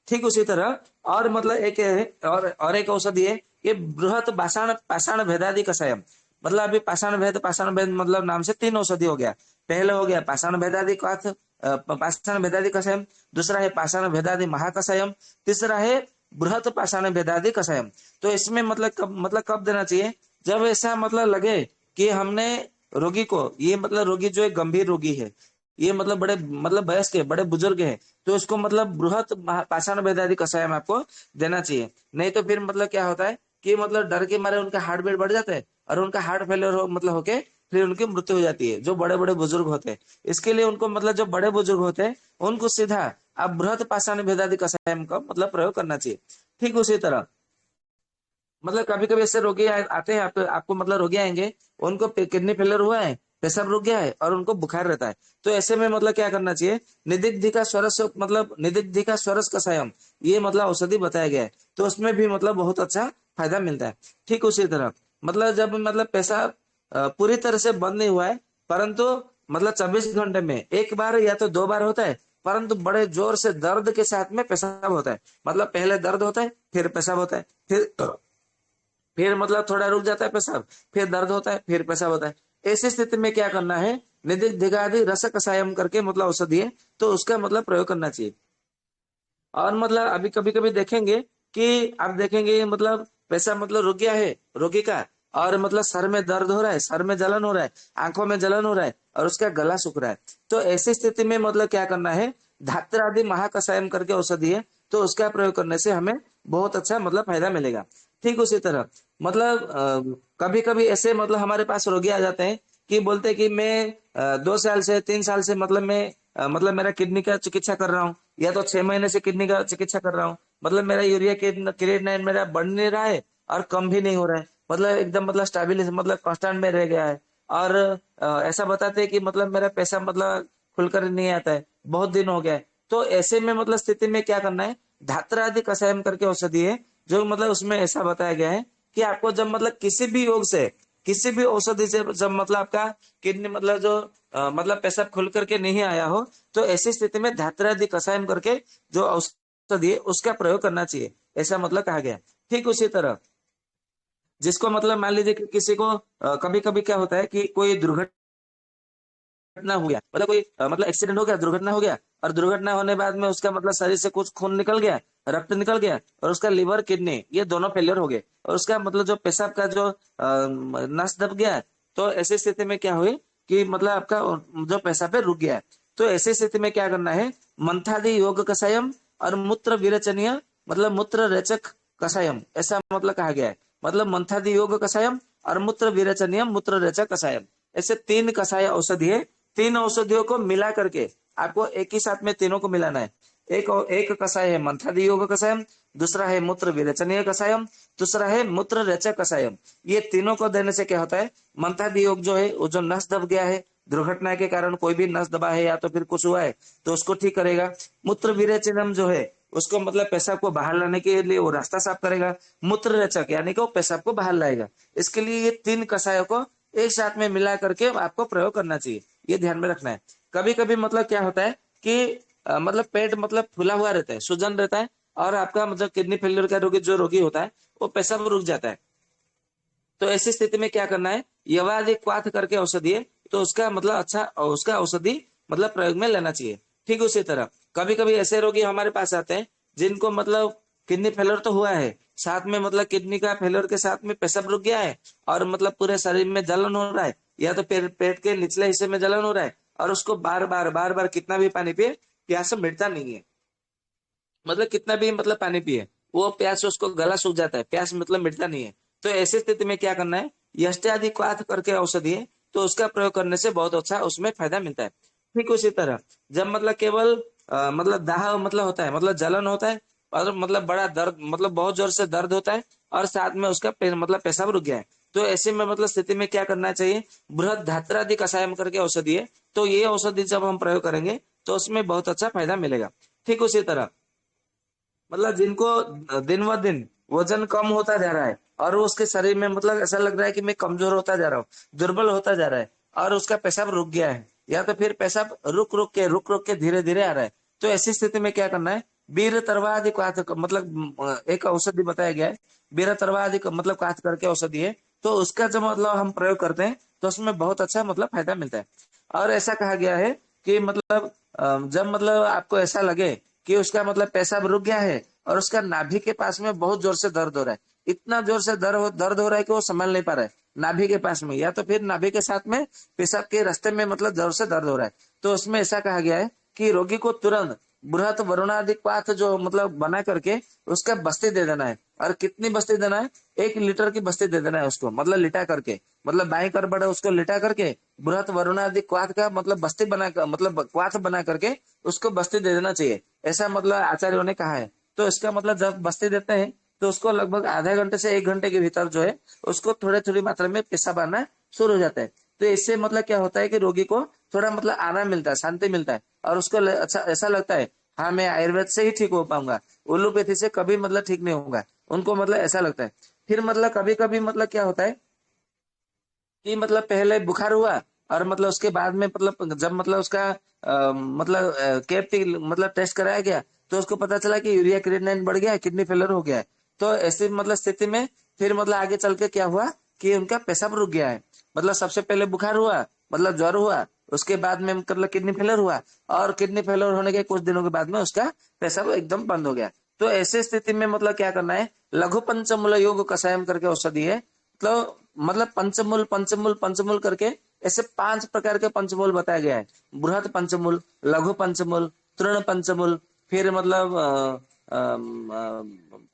ठीक उसी तरह और मतलब एक है, और एक औषधि है, ये बृहत पाषाण पाषाण भेदादि कषायम। मतलब अभी पाषाण भेद मतलब नाम से 3 औषधि हो गया। पहले हो गया पाषाण भेदादि क्वाथ पाषाण भेदादि कषायम, दूसरा है पाषाण भेदादि महाकषायम, तीसरा है बृहत पाषाण भेदादि कषायम। तो इसमें मतलब कब देना चाहिए, जब ऐसा मतलब लगे कि हमने रोगी को, ये मतलब रोगी जो एक गंभीर रोगी है, ये मतलब बड़े मतलब वयस्क है, बड़े बुजुर्ग है, तो इसको मतलब बृहत पाषाण भेदादि कषायम आपको देना चाहिए। नहीं तो फिर मतलब क्या होता है कि मतलब डर के मारे उनका हार्ट बीट बढ़ जाता है, और उनका हार्ट फेलियर हो मतलब होके फिर उनकी मृत्यु हो जाती है, जो बड़े बड़े बुजुर्ग होते हैं। इसके लिए उनको मतलब जो बड़े बुजुर्ग होते हैं उनको सीधा आप बृहत पाषाण भेदादि कषायम का मतलब प्रयोग करना चाहिए। ठीक उसी तरह मतलब कभी कभी ऐसे रोगी आते हैं आपको मतलब रोगी आएंगे, उनको किडनी फेलियर हुआ है, पेशाब रुक गया है, और उनको बुखार रहता है। तो ऐसे में मतलब क्या करना चाहिए, निदिग्धिका स्वरस मतलब निदिग्धिका स्वरस कषायम, ये मतलब औषधि बताया गया है, तो उसमें भी मतलब बहुत अच्छा फायदा मिलता है। ठीक उसी तरह मतलब जब मतलब पेशाब पूरी तरह से बंद नहीं हुआ है, परंतु मतलब 24 घंटे में एक बार या तो 2 बार होता है, परंतु बड़े जोर से दर्द के साथ में पेशाब होता है। मतलब पहले दर्द होता है, फिर पेशाब होता है, फिर मतलब थोड़ा रुक जाता है पेशाब, फिर दर्द होता है, फिर पेशाब होता है। ऐसी स्थिति में क्या करना है, निदिघादि रस कषायम करके मतलब औषधि है, तो उसका मतलब प्रयोग करना चाहिए। और मतलब अभी कभी कभी देखेंगे कि आप देखेंगे मतलब पैसा मतलब रुक गया है रोगी का, और मतलब सर में दर्द हो रहा है, सर में जलन हो रहा है, आंखों में जलन हो रहा है, और उसका गला सूख रहा है। तो ऐसी स्थिति में मतलब क्या करना है, धात्र आदि महाकषायम करके औषधि है, तो उसका प्रयोग करने से हमें बहुत अच्छा मतलब फायदा मिलेगा। ठीक उसी तरह मतलब कभी कभी ऐसे मतलब हमारे पास रोगी आ जाते हैं कि बोलते हैं कि मैं 2 साल से 3 साल से मतलब मैं मतलब मेरा किडनी का चिकित्सा कर रहा हूँ, या तो 6 महीने से किडनी का चिकित्सा कर रहा हूँ, मतलब मेरा यूरिया क्रिएटिनिन मेरा बढ़ नहीं रहा है और कम भी नहीं हो रहा है, मतलब एकदम मतलब स्टेबिलिटी मतलब कांस्टेंट में रह गया है। और ऐसा बताते हैं कि मतलब मेरा पैसा मतलब खुलकर नहीं आता है, बहुत दिन हो गया है। तो ऐसे में मतलब स्थिति में क्या करना है, धात्र आदि कषायम करके औषधि है, जो मतलब उसमें ऐसा बताया गया है कि आपको जब मतलब किसी भी योग से, किसी भी औषधि से जब मतलब आपका किडनी मतलब जो मतलब पेशाब खुल करके नहीं आया हो, तो ऐसी स्थिति में धात्र आदि कषायम करके जो औषधि है उसका प्रयोग करना चाहिए, ऐसा मतलब कहा गया है। ठीक उसी तरह जिसको मतलब मान लीजिए कि किसी को कभी कभी क्या होता है कि कोई दुर्घटना हो गया, मतलब कोई मतलब एक्सीडेंट हो गया, दुर्घटना हो गया, और दुर्घटना होने बाद में उसका मतलब शरीर से कुछ खून निकल गया, रक्त निकल गया, और उसका लिवर किडनी ये दोनों फेलियर हो गए, और उसका मतलब जो पेशाब का जो नस दब गया। तो ऐसी स्थिति में क्या हुई कि मतलब आपका जो पेशाब है रुक गया। तो ऐसी स्थिति में क्या करना है, मंथादि योग कषायम और मूत्र विरेचनीय मतलब मूत्र रेचक कषायम, ऐसा मतलब कहा गया है। मतलब मंथादि योग कषायम और मूत्र विरेचनीय मूत्र रेचक कषायम, ऐसे 3 कषाय औषधि है। 3 औषधियों को मिला करके आपको एक ही साथ में तीनों को मिलाना है। एक कषाय है मंथादि योग कषायम, दूसरा है मूत्र विरेचनीय कषायम, दूसरा है मूत्र रेचक कषायम। ये तीनों को देने से क्या होता है, मंथादि योग जो है वो जो नस दब गया है, दुर्घटना के कारण कोई भी नस दबा है या तो फिर कुछ हुआ है, तो उसको ठीक करेगा। मूत्र विरेचनम जो है उसको मतलब पेशाब को बाहर लाने के लिए वो रास्ता साफ करेगा। मूत्र रेचक यानी कि वो पेशाब को बाहर लाएगा। इसके लिए ये 3 कषायों को एक साथ में मिला करके आपको प्रयोग करना चाहिए, ये ध्यान में रखना है। कभी कभी मतलब क्या होता है कि मतलब पेट मतलब फूला हुआ रहता है, सूजन रहता है, और आपका मतलब किडनी फेलियर का रोगी जो रोगी होता है वो पेशाब रुक जाता है। तो ऐसी स्थिति में क्या करना है, यवादि क्वाथ करके औषधि है, तो उसका मतलब अच्छा उसका औषधि मतलब प्रयोग में लेना चाहिए। ठीक उसी तरह कभी कभी ऐसे रोगी हमारे पास आते हैं जिनको मतलब किडनी फेलियर तो हुआ है, साथ में मतलब किडनी का फेलियर के साथ में पेशाब रुक गया है, और मतलब पूरे शरीर में जलन हो रहा है, या तो पेट के निचले हिस्से में जलन हो रहा है, और उसको बार बार कितना भी पानी पिए प्यास मिटता नहीं है। मतलब कितना भी मतलब पानी पिए वो प्यास से उसको गला सूख जाता है, प्यास मतलब मिटता नहीं है। तो ऐसी स्थिति में क्या करना है, यष्टि आदि क्वाथ करके औषधि है, तो उसका प्रयोग करने से बहुत अच्छा उसमें फायदा मिलता है। ठीक उसी तरह जब मतलब केवल मतलब दाह मतलब होता है, मतलब जलन होता है, और मतलब बड़ा दर्द मतलब बहुत जोर से दर्द होता है, और साथ में उसका मतलब पेशाब रुक गया है, तो ऐसे में मतलब स्थिति में क्या करना चाहिए, बृहद धात्रादि कषायम करके औषधि है, तो ये औषधि जब हम प्रयोग करेंगे तो उसमें बहुत अच्छा फायदा मिलेगा। ठीक उसी तरह मतलब जिनको दिन ब दिन वजन कम होता जा रहा है, और वो उसके शरीर में मतलब ऐसा लग रहा है कि मैं कमजोर होता जा रहा हूँ, दुर्बल होता जा रहा है, और उसका पेशाब रुक गया है, या तो फिर पेशाब रुक रुक के धीरे धीरे आ रहा है, तो ऐसी स्थिति में क्या करना है, बीर तरवा आदि मतलब एक औषधि बताया गया है, बीर तरवा आदि मतलब काथ करके औषधि है, तो उसका जब मतलब हम प्रयोग करते हैं तो उसमें बहुत अच्छा मतलब फायदा मिलता है। और ऐसा कहा गया है कि मतलब जब मतलब आपको ऐसा लगे कि उसका मतलब पेशाब रुक गया है, और उसका नाभि के पास में बहुत जोर से दर्द हो रहा है, इतना जोर से दर्द हो रहा है कि वो संभाल नहीं पा रहा है नाभि के पास में, या तो फिर नाभि के साथ में पेशाब के रास्ते में मतलब जोर से दर्द हो रहा है, तो उसमें ऐसा कहा गया है कि रोगी को तुरंत बृहत वरुणाधिक पाथ जो मतलब बना करके उसका बस्ती दे देना है। और कितनी बस्ती देना है, 1 लीटर की बस्ती दे देना है उसको, मतलब लिटा करके, मतलब बाई कर बड़ा उसको लिटा करके बृहत वरुणाधिक क्वाथ का मतलब बस्ती बना कर मतलब क्वाथ बना करके उसको बस्ती दे देना चाहिए, ऐसा मतलब आचार्यों ने कहा है। तो इसका मतलब जब बस्ती देते हैं तो उसको लगभग आधे घंटे से 1 घंटे के भीतर जो है उसको थोड़ी थोड़ी मात्रा में पेशाब आना शुरू हो जाता है। तो इससे मतलब क्या होता है कि रोगी को थोड़ा मतलब आराम मिलता है, शांति मिलता है, और उसको अच्छा ऐसा लगता है हाँ मैं आयुर्वेद से ही ठीक हो पाऊंगा, एलोपैथी से कभी मतलब ठीक नहीं होगा, उनको मतलब ऐसा लगता है। फिर मतलब कभी कभी मतलब क्या होता है कि मतलब पहले बुखार हुआ और मतलब उसके बाद में मतलब जब मतलब उसका मतलब केएफटी मतलब टेस्ट कराया गया, तो उसको पता चला कि यूरिया क्रिएटिनिन बढ़ गया है, किडनी फेलियर हो गया है। तो ऐसी मतलब स्थिति में फिर मतलब आगे चल के क्या हुआ कि उनका पेशाब रुक गया है। मतलब सबसे पहले बुखार हुआ, मतलब ज्वर हुआ, उसके बाद में मतलब किडनी फेलियर हुआ, और किडनी फेलियर होने के कुछ दिनों के बाद में उसका पेशाब एकदम बंद हो गया। तो ऐसे स्थिति में मतलब क्या करना है, लघु पंचमूल योग कषायम करके औषधि है। तो मतलब पंचमूल पंचमूल पंचमूल करके ऐसे 5 प्रकार के पंचमूल बताया गया है। बृहद पंचमूल, लघु पंचमूल, तृण पंचमूल, फिर मतलब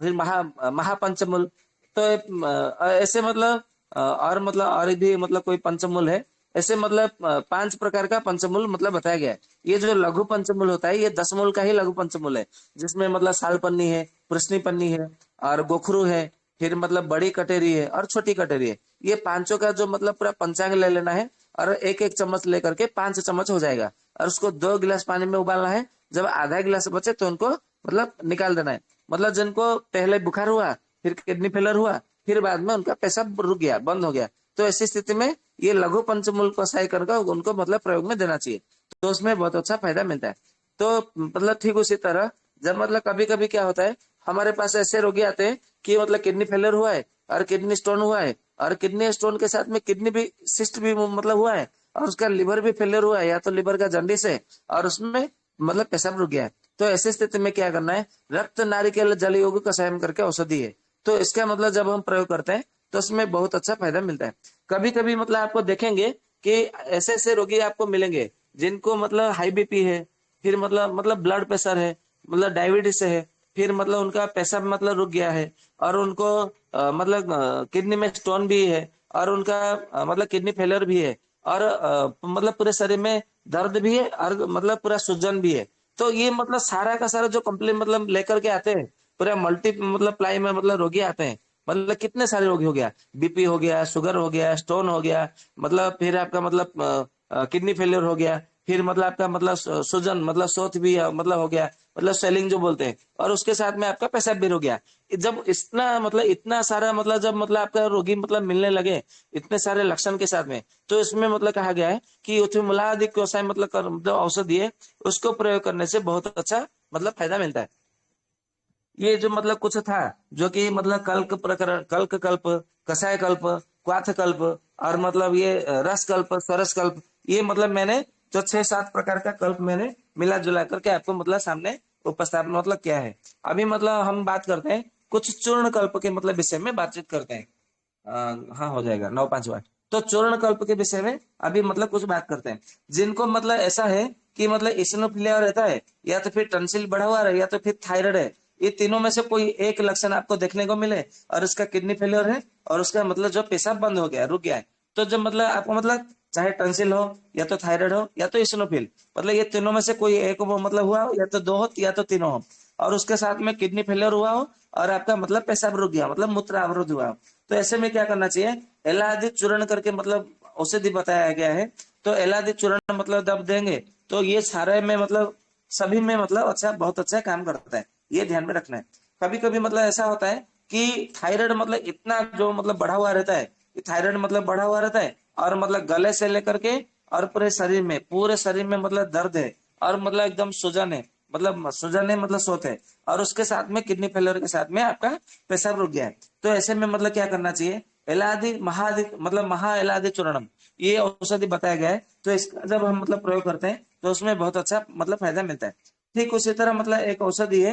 फिर महापंचमूल। तो ऐसे मतलब और मतलब और भी मतलब कोई पंचमूल है। ऐसे मतलब 5 प्रकार का पंचमूल मतलब बताया गया है। ये जो लघु पंचमूल होता है, ये 10 मूल का ही लघु पंचमूल है, जिसमें मतलब साल पन्नी है, कृष्णी पन्नी है, और गोखरू है, फिर मतलब बड़ी कटेरी है और छोटी कटेरी है। ये पांचों का जो मतलब पूरा पंचांग ले लेना है, और एक एक चम्मच लेकर के 5 चम्मच हो जाएगा, और उसको 2 गिलास पानी में उबालना है। जब आधा गिलास बचे तो उनको मतलब निकाल देना है। मतलब जिनको पहले बुखार हुआ, फिर किडनी फेलर हुआ, फिर बाद में उनका पेशाब रुक गया, बंद हो गया, तो ऐसी स्थिति में ये लघु पंचमूल को सही करके उनको मतलब प्रयोग में देना चाहिए। तो उसमें बहुत अच्छा फायदा मिलता है। तो मतलब ठीक उसी तरह जब मतलब कभी कभी क्या होता है, हमारे पास ऐसे रोगी आते हैं कि मतलब किडनी फेलियर हुआ है और किडनी स्टोन हुआ है, और किडनी स्टोन के साथ में किडनी भी सिस्ट भी मतलब हुआ है, और उसका लिवर भी फेलियर हुआ है, या तो लिवर का जंडिस है, और उसमें मतलब पेशाब रुक गया है। तो ऐसी स्थिति में क्या करना है, रक्त नारिकेल जल योग कषायम करके औषधि है। तो इसका मतलब जब हम प्रयोग करते हैं तो उसमें बहुत अच्छा फायदा मिलता है। कभी कभी मतलब आपको देखेंगे कि ऐसे ऐसे रोगी आपको मिलेंगे जिनको मतलब हाई बीपी है, फिर मतलब ब्लड प्रेशर है, मतलब डायबिटीज है, फिर मतलब उनका पेशाब मतलब रुक गया है, और उनको मतलब किडनी में स्टोन भी है, और उनका मतलब किडनी फेलियर भी है, और मतलब पूरे शरीर में दर्द भी है, और मतलब पूरा सूजन भी है। तो ये मतलब सारा का सारा जो कंप्लेन मतलब लेकर के आते हैं, पूरा मल्टी मतलब प्लाई में मतलब रोगी आते हैं। मतलब कितने सारे रोगी हो गया, बीपी हो गया, शुगर हो गया, स्टोन हो गया, मतलब फिर आपका मतलब किडनी फेलियर हो गया, फिर मतलब आपका मतलब सूजन मतलब शोथ भी मतलब हो गया, मतलब स्वेलिंग जो बोलते हैं, और उसके साथ में आपका पेशाब भी हो गया। जब इतना मतलब इतना सारा मतलब जब मतलब आपका रोगी मतलब मिलने लगे इतने सारे लक्षण के साथ में, तो इसमें मतलब कहा गया है कि उत्थिमूलादि कषाय मतलब जो औषधि है उसको प्रयोग करने से बहुत अच्छा मतलब फायदा मिलता है। ये जो मतलब कुछ था, जो कि मतलब कल्क प्रकरण, कल्क कल्प, कषाय कल्प, क्वाथ कल्प, और मतलब ये रस कल्प, सरस कल्प, ये मतलब मैंने जो 6-7 प्रकार का कल्प मैंने मिला जुला करके आपको मतलब सामने उपस्थापन मतलब क्या है। अभी मतलब हम बात करते हैं कुछ चूर्ण कल्प के मतलब विषय में बातचीत करते हैं। हाँ हो जाएगा 9-5 बार। तो चूर्ण कल्प के विषय में अभी मतलब कुछ बात करते हैं। जिनको मतलब ऐसा है कि मतलब इसिनोफिलिया रहता है, या तो फिर टंसिल बढ़ा हुआ है, या तो फिर थायराइड है, ये तीनों में से कोई एक लक्षण आपको देखने को मिले, और उसका किडनी फेलियर है, और उसका मतलब जो पेशाब बंद हो गया, रुक गया है, तो जब मतलब आपको मतलब चाहे टंसिल हो, या तो थायराइड हो, या तो इसिनोफिल, मतलब ये तीनों में से कोई एक वो मतलब हुआ हो, या तो 2 हो, या तो तीनों हो, और उसके साथ में किडनी फेलियर हुआ हो, और आपका मतलब पेशाब रुक गया, मतलब मूत्र अवरुद्ध हुआ हो, तो ऐसे में क्या करना चाहिए, एलादी चूर्ण करके मतलब औषधि बताया गया है। तो एलादी चूर्ण मतलब जब देंगे तो ये सारे में मतलब सभी में मतलब अच्छा बहुत अच्छा काम करता है, ये ध्यान में रखना है। कभी कभी मतलब ऐसा होता है कि थायराइड मतलब इतना जो मतलब बढ़ा हुआ रहता है, थायराइड मतलब बढ़ा हुआ रहता है, और मतलब गले से लेकर के और पूरे शरीर में मतलब दर्द है, और मतलब एकदम सूजन है, मतलब सूजन है मतलब सोत है, और उसके साथ में किडनी फेलियर के साथ में आपका पेशाब रुक गया है। तो ऐसे में मतलब क्या करना चाहिए, एलादि महादि मतलब महा एलादि चूर्णम, ये औषधि बताया गया है। तो इसका जब हम मतलब प्रयोग करते हैं तो उसमें बहुत अच्छा मतलब फायदा मिलता है। ठीक उसी तरह मतलब एक औषधि है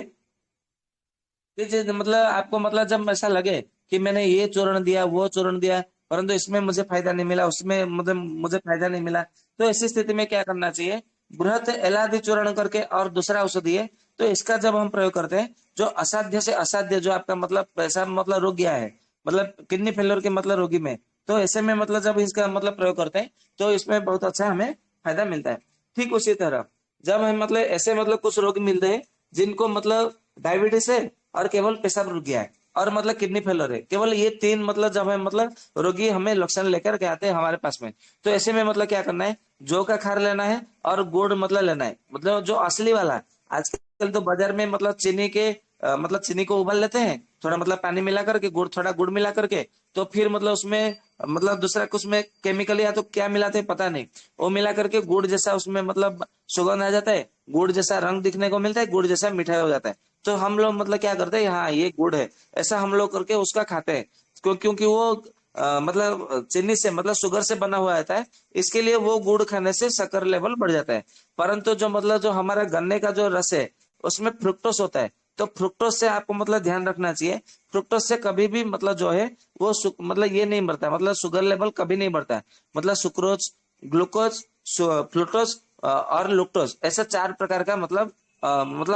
कि मतलब आपको मतलब जब ऐसा लगे कि मैंने ये चूर्ण दिया, वो चूर्ण दिया, परंतु इसमें मुझे फायदा नहीं मिला, उसमें मतलब मुझे फायदा नहीं मिला, तो ऐसी स्थिति में क्या करना चाहिए, बृहत एलादि चूर्ण करके और दूसरा औषधि है। तो इसका जब हम प्रयोग करते हैं, जो असाध्य से असाध्य जो आपका मतलब पैसा मतलब रुक गया है, मतलब किडनी फेलियर के मतलब रोगी में, तो ऐसे में मतलब जब इसका मतलब प्रयोग करते हैं तो इसमें बहुत अच्छा हमें फायदा मिलता है। ठीक उसी तरह जब हम मतलब ऐसे मतलब कुछ रोग मिलते हैं जिनको मतलब डायबिटीज है, और केवल पेशाब रुक गया है, और मतलब किडनी फेलियर है, केवल ये 3 मतलब जब हम मतलब रोगी हमें लक्षण लेकर के आते हैं हमारे पास में, तो ऐसे में मतलब क्या करना है, जौ का खार लेना है, और गुड़ मतलब लेना है, मतलब जो असली वाला। आजकल तो बाजार में मतलब चीनी के मतलब चीनी को उबाल लेते हैं, थोड़ा मतलब पानी मिला करके, गुड़ थोड़ा गुड़ मिला करके, तो फिर मतलब उसमें मतलब दूसरा कुछ में केमिकल या तो क्या मिलाते हैं पता नहीं, वो मिला करके गुड़ जैसा उसमें मतलब सुगंध आ जाता है, गुड़ जैसा रंग दिखने को मिलता है, गुड़ जैसा मिठाई हो जाता है। तो हम लोग मतलब क्या करते हैं, हाँ ये गुड़ है, ऐसा हम लोग करके उसका खाते हैं। क्योंकि वो मतलब चीनी से मतलब शुगर से बना हुआ रहता है, इसके लिए वो गुड़ खाने से शक्कर लेवल बढ़ जाता है। परंतु जो मतलब जो हमारा गन्ने का जो रस है उसमें फ्रुक्टोस होता है, तो फ्रुक्टोस से आपको मतलब ध्यान रखना चाहिए। फ्रुक्टोस से कभी भी मतलब जो है वो मतलब ये नहीं बढ़ता है, मतलब शुगर लेवल कभी नहीं बढ़ता है। मतलब सुक्रोज, ग्लूकोज, फ्रुक्टोज और लुक्टोज, ऐसा 4 प्रकार का मतलब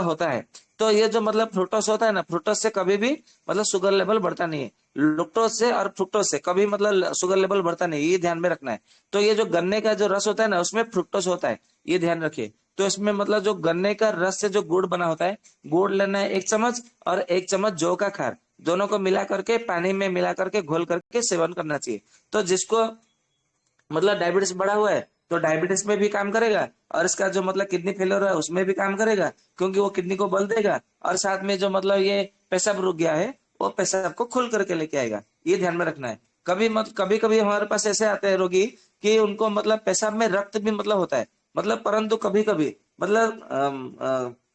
होता है। तो ये जो मतलब फ्रुक्टोस होता है ना, फ्रुक्टोस से कभी भी मतलब शुगर लेवल बढ़ता नहीं है। लुक्टोज से और फ्रुक्टोज से कभी मतलब शुगर लेवल बढ़ता नहीं, ये ध्यान में रखना है। तो ये जो गन्ने का जो रस होता है ना, उसमें फ्रुक्टोज होता है, ये ध्यान रखिए। तो इसमें मतलब जो गन्ने का रस से जो गुड़ बना होता है, गुड़ लेना है 1 चम्मच, और 1 चम्मच जौ का खार, दोनों को मिला करके पानी में मिला करके घोल करके सेवन करना चाहिए। तो जिसको मतलब डायबिटीज बढ़ा हुआ है, तो डायबिटीज में भी काम करेगा, और इसका जो मतलब किडनी फेलियर है उसमें भी काम करेगा, क्योंकि वो किडनी को बल देगा, और साथ में जो मतलब ये पेशाब रुक गया है वो पेशाब को खुल करके लेके आएगा, ये ध्यान में रखना है। कभी कभी हमारे पास ऐसे आते हैं रोगी कि उनको मतलब पेशाब में रक्त भी मतलब होता है, मतलब परंतु कभी कभी मतलब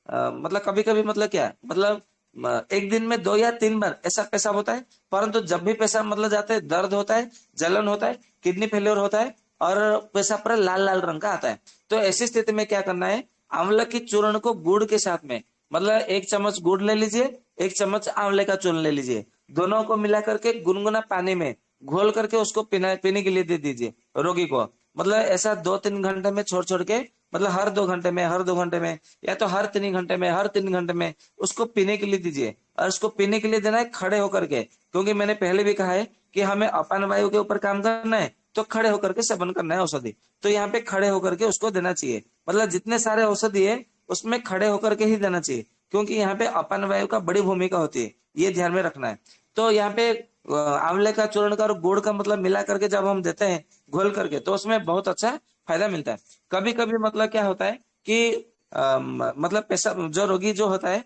मतलब कभी कभी मतलब क्या मतलब एक दिन में 2 या 3 बार ऐसा पेशाब होता है, परंतु जब भी पेशाब मतलब जाते हैं दर्द होता है, जलन होता है, किडनी फेलियर होता है, और पेशाब पर लाल लाल रंग का आता है। तो ऐसी स्थिति में क्या करना है, आंवला की चूर्ण को गुड़ के साथ में मतलब 1 चम्मच गुड़ ले लीजिए, 1 चम्मच आंवले का चूर्ण ले लीजिए, दोनों को मिला करके गुनगुना पानी में घोल करके उसको पीने के लिए दे दीजिए रोगी को। मतलब ऐसा 2-3 घंटे में छोड़ छोड़ के, मतलब हर 2 घंटे में, हर 2 घंटे में, या तो हर 3 घंटे में, हर 3 घंटे में उसको पीने के लिए दीजिए। और उसको पीने के लिए देना है खड़े होकर के, क्योंकि मैंने पहले भी कहा है कि हमें अपान वायु के ऊपर काम करना है, तो खड़े होकर के सेवन करना है औषधि। तो यहाँ पे खड़े होकर के उसको देना चाहिए, मतलब जितने सारे औषधि है उसमें खड़े होकर के ही देना चाहिए, क्योंकि यहाँ पे अपान वायु का बड़ी भूमिका होती है, ये ध्यान में रखना है। तो यहाँ पे आंवले का चूर्ण का और गुड़ का मतलब मिला करके जब हम देते हैं घोल करके, तो उसमें बहुत अच्छा फायदा मिलता है। कभी कभी मतलब क्या होता है कि मतलब पेशाब जो रोगी जो होता है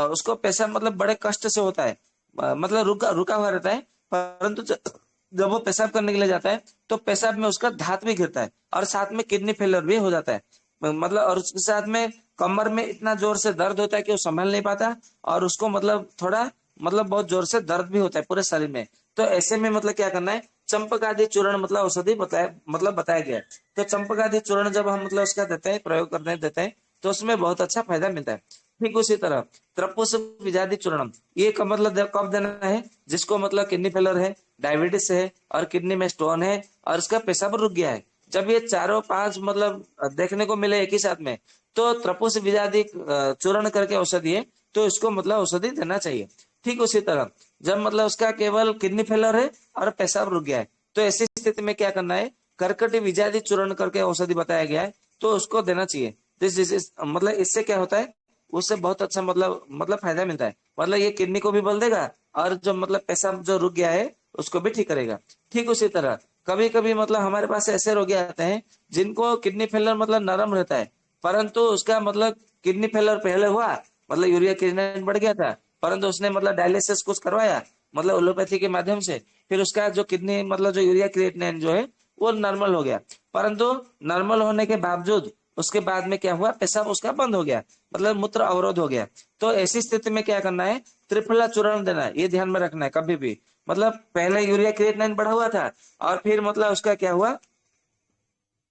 उसको पेशाब मतलब बड़े कष्ट से होता है, मतलब रुका रुका हुआ रहता है, परंतु जब वो पेशाब करने के लिए जाता है तो पेशाब में उसका धात भी गिरता है, और साथ में किडनी फेलियर भी हो जाता है। मतलब और उसके साथ में कमर में इतना जोर से दर्द होता है कि वो संभल नहीं पाता, और उसको मतलब थोड़ा मतलब बहुत जोर से दर्द भी होता है पूरे शरीर में। तो ऐसे में मतलब क्या करना है, चंपकादि चूर्ण मतलब औषधि बताया गया है। तो चंपकादि चूर्ण जब हम मतलब उसका देते हैं, प्रयोग करने देते हैं, तो उसमें बहुत अच्छा फायदा मिलता है। ठीक उसी तरह त्रपुस विजाति चूर्णम, ये मतलब कब देना है, जिसको मतलब किडनी फेलर है, डायबिटीज है, और किडनी में स्टोन है, और इसका पेशाब रुक गया है, जब ये चारों 5 मतलब देखने को मिले एक ही साथ में, तो त्रपुस विजाति चूर्ण करके औषधि है, तो इसको मतलब औषधि देना चाहिए। ठीक उसी तरह जब मतलब उसका केवल किडनी फेलर है और पेशाब रुक गया है, तो ऐसी स्थिति में क्या करना है, कर्कटी विजाति चूर्ण करके औषधि बताया गया है, तो उसको देना चाहिए। मतलब इससे क्या होता है, उससे बहुत अच्छा मतलब फायदा मिलता है, मतलब ये किडनी को भी बल देगा, और जो मतलब पेशाब जो रुक गया है उसको भी ठीक करेगा। ठीक उसी तरह कभी कभी मतलब हमारे पास ऐसे रोगी आते हैं जिनको किडनी फेलर मतलब नरम रहता है, परंतु उसका मतलब किडनी फेलर पहले हुआ, मतलब यूरिया क्रिएटिनिन बढ़ गया था, परंतु उसने मतलब डायलिसिस कुछ करवाया मतलब एलोपैथी के माध्यम से, फिर उसका जो किडनी मतलब जो यूरिया क्रिएटिनिन जो है वो नॉर्मल हो गया, परंतु नॉर्मल होने के बावजूद उसके बाद में क्या हुआ, पेशाब उसका बंद हो गया, मतलब मूत्र अवरोध हो गया। तो ऐसी स्थिति में क्या करना है, त्रिफला चूर्ण देना है, ये ध्यान में रखना है कभी भी। मतलब पहले यूरिया क्रिएटिनिन बढ़ा हुआ था, और फिर मतलब उसका क्या हुआ,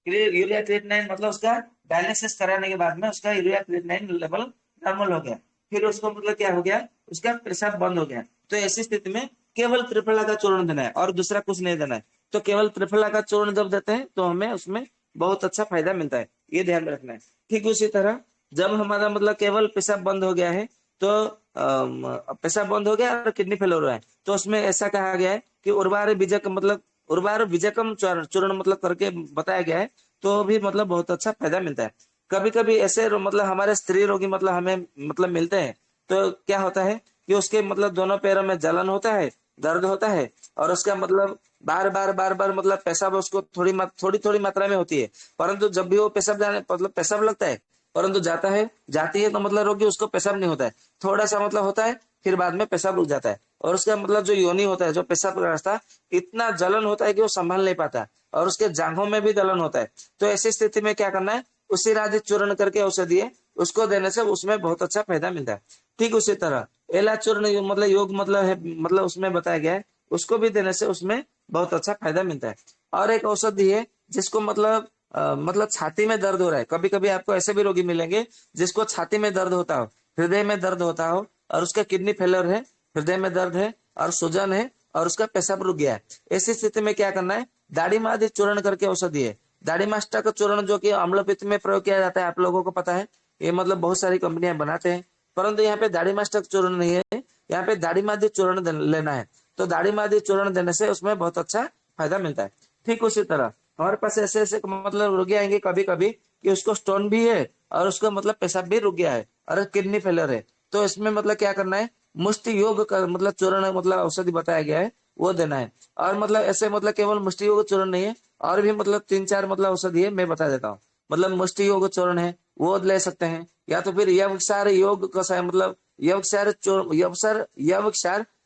यूरिया क्रिएटिनिन मतलब उसका डायलिसिस कराने के बाद में उसका यूरिया क्रिएटिनिन लेवल नॉर्मल हो गया, फिर उसको मतलब क्या हो गया, उसका पेशाब बंद हो गया। तो ऐसी स्थिति में केवल त्रिफला का चूर्ण देना है और दूसरा कुछ नहीं देना है। तो केवल त्रिफला का चूर्ण जब देते हैं तो हमें उसमें बहुत अच्छा फायदा मिलता है, ये ध्यान में रखना है। ठीक उसी तरह जब हमारा मतलब केवल पेशाब बंद हो गया है, तो पेशाब बंद हो गया और किडनी फेल हो रहा है, तो उसमें ऐसा कहा गया है कि उर्वार बीजक मतलब उर्वार बीजकम चूर्ण मतलब करके बताया गया है, तो भी मतलब बहुत अच्छा फायदा मिलता है। कभी कभी ऐसे मतलब हमारे स्त्री रोगी मतलब हमें मतलब मिलते हैं, तो क्या होता है कि उसके मतलब दोनों पैरों में जलन होता है, दर्द होता है, और उसका मतलब बार बार मतलब पेशाब उसको थोड़ी थोड़ी मात्रा में होती है, परंतु जब भी वो पेशाब जाने मतलब पेशाब लगता है परंतु जाती है तो मतलब रोगी उसको पेशाब नहीं होता है, थोड़ा सा मतलब होता है, फिर बाद में पेशाब रुक जाता है। और उसका मतलब जो योनि होता है, जो पेशाब का रास्ता, इतना जलन होता है कि वो संभाल नहीं पाता, और उसके जांघों में भी जलन होता है। तो ऐसी स्थिति में क्या करना है, उसी राधि चूर्ण करके औषधि है, उसको देने से उसमें बहुत अच्छा फायदा मिलता है। ठीक उसी तरह एला चूर्ण मतलब योग मतलब है, मतलब उसमें बताया गया है, उसको भी देने से उसमें बहुत अच्छा फायदा मिलता है। और एक औषधि है जिसको मतलब मतलब छाती में दर्द हो रहा है, कभी कभी आपको ऐसे भी रोगी मिलेंगे जिसको छाती में दर्द होता हो, हृदय में दर्द होता हो, और उसका किडनी फेलियर है, हृदय में दर्द है और सूजन है, और उसका पेशाब रुक गया है। ऐसी स्थिति में क्या करना है, दाढ़ी आदि चूर्ण करके औषधि है। दाढ़ी मास्टा का चूर्ण जो कि अम्लपित्त में प्रयोग किया जाता है, आप लोगों को पता है, ये मतलब बहुत सारी कंपनियां बनाते हैं, परंतु यहाँ पे दाढ़ी मास्टा चूर्ण नहीं है, यहाँ पे दाढ़ी मादी चूर्ण लेना है। तो दाढ़ी मादी चूर्ण देने से उसमें बहुत अच्छा फायदा मिलता है। ठीक उसी तरह हमारे पास ऐसे ऐसे मतलब रोगी आएंगे कभी कभी कि उसको स्टोन भी है और उसका मतलब पेशाब भी रुक गया है और किडनी फेलियर है। तो इसमें मतलब क्या करना है, मुष्टि योग का मतलब चूर्ण मतलब औषधि बताया गया है, वो देना है। और मतलब ऐसे मतलब केवल मुष्टि योग चूर्ण नहीं है, और भी मतलब 3-4 मतलब औषधि है, मैं बता देता हूँ। मतलब मुष्टि योग चूर्ण है, वो ले सकते हैं, या तो फिर यवक्षार योग कषाय मतलब यवक्षार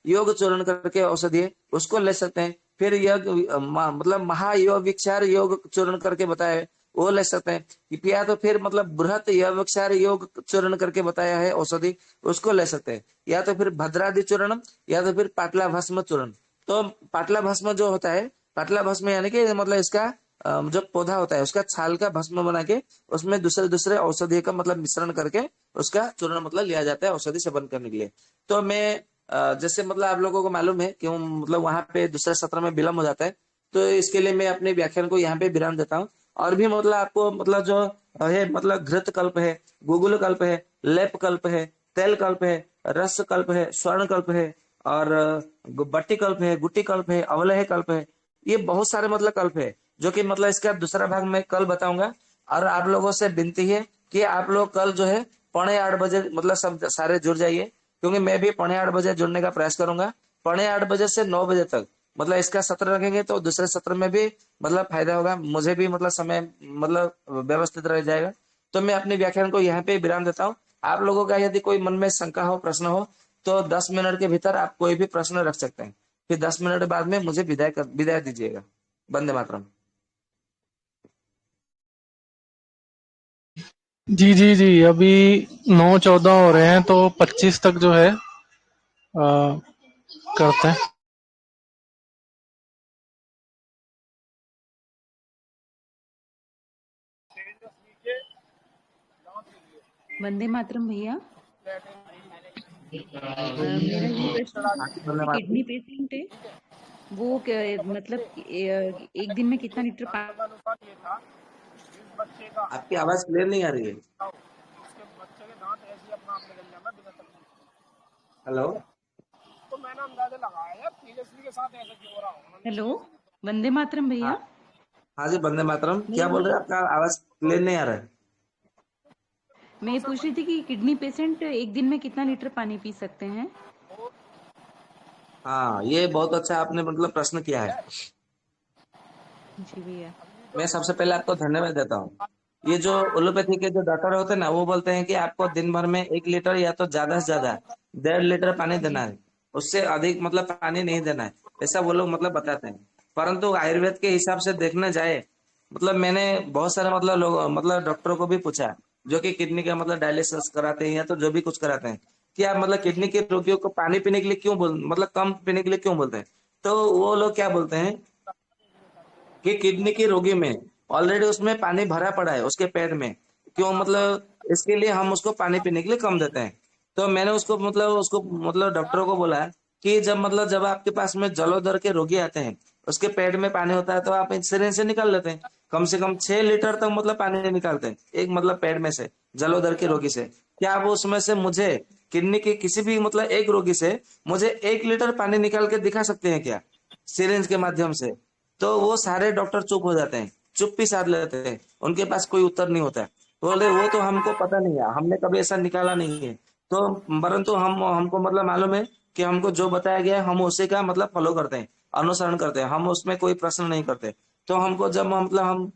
योग चूर्ण करके औषधि है, उसको ले सकते हैं। फिर मतलब महायोगिक्षार योग चूर्ण करके बताया है, वो ले सकते हैं। या तो फिर मतलब बृहत यवक्षार योग चूर्ण करके बताया है औषधि, उसको ले सकते हैं। या तो फिर भद्रादि चूर्ण, या तो फिर पाटला भस्म चूर्ण। तो पाटला भस्म जो होता है, पाटला भस्म यानी कि मतलब इसका जो पौधा होता है उसका छाल का भस्म बना के उसमें दूसरे दूसरे औषधि का मतलब मिश्रण करके उसका चूर्ण मतलब लिया जाता है औषधि सेवन करने के लिए। तो मैं जैसे मतलब आप लोगों को मालूम है कि मतलब वहां पे दूसरे सत्र में विलम्ब हो जाता है, तो इसके लिए मैं अपने व्याख्यान को यहाँ पे विराम देता हूँ। और भी मतलब आपको मतलब जो है मतलब घृत कल्प है, गुगुल कल्प है, लेप कल्प है, तेल कल्प है, रस कल्प है, स्वर्ण कल्प है, और बट्टी कल्प है, गुट्टी कल्प है, अवलह कल्प है। ये बहुत सारे मतलब कल्प है, जो कि मतलब इसका दूसरा भाग मैं कल बताऊंगा। और आप लोगों से विनती है कि आप लोग कल जो है 8:45 मतलब सब सारे जुड़ जाइए, क्योंकि मैं भी 8:45 जुड़ने का प्रयास करूंगा। 8:30 से 9 बजे तक मतलब इसका सत्र रखेंगे, तो दूसरे सत्र में भी मतलब फायदा होगा, मुझे भी मतलब समय मतलब व्यवस्थित रह जाएगा। तो मैं अपने व्याख्यान को यहाँ पे विराम देता हूँ। आप लोगों का यदि कोई मन में शंका हो, प्रश्न हो, तो 10 मिनट के भीतर आप कोई भी प्रश्न रख सकते हैं। फिर 10 मिनट बाद में मुझे विदाई दीजिएगा। वंदे मातरम। जी जी जी, अभी 9:14 हो रहे हैं, तो 25 तक जो है करते हैं। वंदे मातरम भैया। मेरा ये प्रश्न था, वंदे जैसे मातरम। किडनी पेशेंट है, वो मतलब एक दिन में कितना लीटर पानी। आपकी आवाज क्लियर नहीं आ रही है। हेलो। हेलो, वंदे मातरम हाँ। भैया। हाँ जी, वंदे मातरम, मैं क्या ये बोल रहे हैं, आपका आवाज क्लियर नहीं आ रहा है। मैं ये पूछ रही थी कि किडनी पेशेंट एक दिन में कितना लीटर पानी पी सकते हैं। हाँ, ये बहुत अच्छा आपने मतलब प्रश्न किया है। जी भैया। मैं सबसे पहले आपको धन्यवाद देता हूँ। ये जो एलोपैथी के जो डॉक्टर होते हैं ना, वो बोलते हैं कि आपको दिन भर में 1 लीटर या तो ज्यादा से ज्यादा 1.5 लीटर पानी देना जी। है, उससे अधिक मतलब पानी नहीं देना है, ऐसा वो लोग मतलब बताते हैं। परंतु आयुर्वेद के हिसाब से देखने जाए, मतलब मैंने बहुत सारे मतलब लोग मतलब डॉक्टरों को भी पूछा, जो कि किडनी का मतलब डायलिसिस कराते हैं या तो जो भी कुछ कराते हैं, कि आप मतलब किडनी जी। के रोगियों को पानी पीने के लिए क्यों मतलब कम पीने के लिए क्यों बोलते हैं। तो वो लोग क्या बोलते हैं कि किडनी की रोगी में ऑलरेडी उसमें पानी भरा पड़ा है उसके पेट में, क्यों मतलब इसके लिए हम उसको पानी पीने के लिए कम देते हैं। तो मैंने उसको मतलब डॉक्टरों को बोला कि जब आपके पास में जलोदर के रोगी आते हैं, उसके पेट में पानी होता है, तो आप सिरिंज से निकाल लेते हैं, कम से कम 6 लीटर तक मतलब पानी निकालते हैं एक मतलब पेट में से, जलोदर के रोगी से। क्या आप उसमें से मुझे किडनी के किसी भी मतलब एक रोगी से मुझे 1 लीटर पानी निकाल के दिखा सकते हैं क्या, सिरिंज के माध्यम से। तो वो सारे डॉक्टर चुप हो जाते हैं, चुप्पी साध लेते हैं, उनके पास कोई उत्तर नहीं होता है। बोले वो तो हमको पता नहीं है, हमने कभी ऐसा निकाला नहीं है। तो परंतु हमको मतलब मालूम है कि हमको जो बताया गया है हम उसी का मतलब फॉलो करते हैं, अनुसरण करते हैं, हम उसमें कोई प्रश्न नहीं करते। तो हमको जब मतलब हम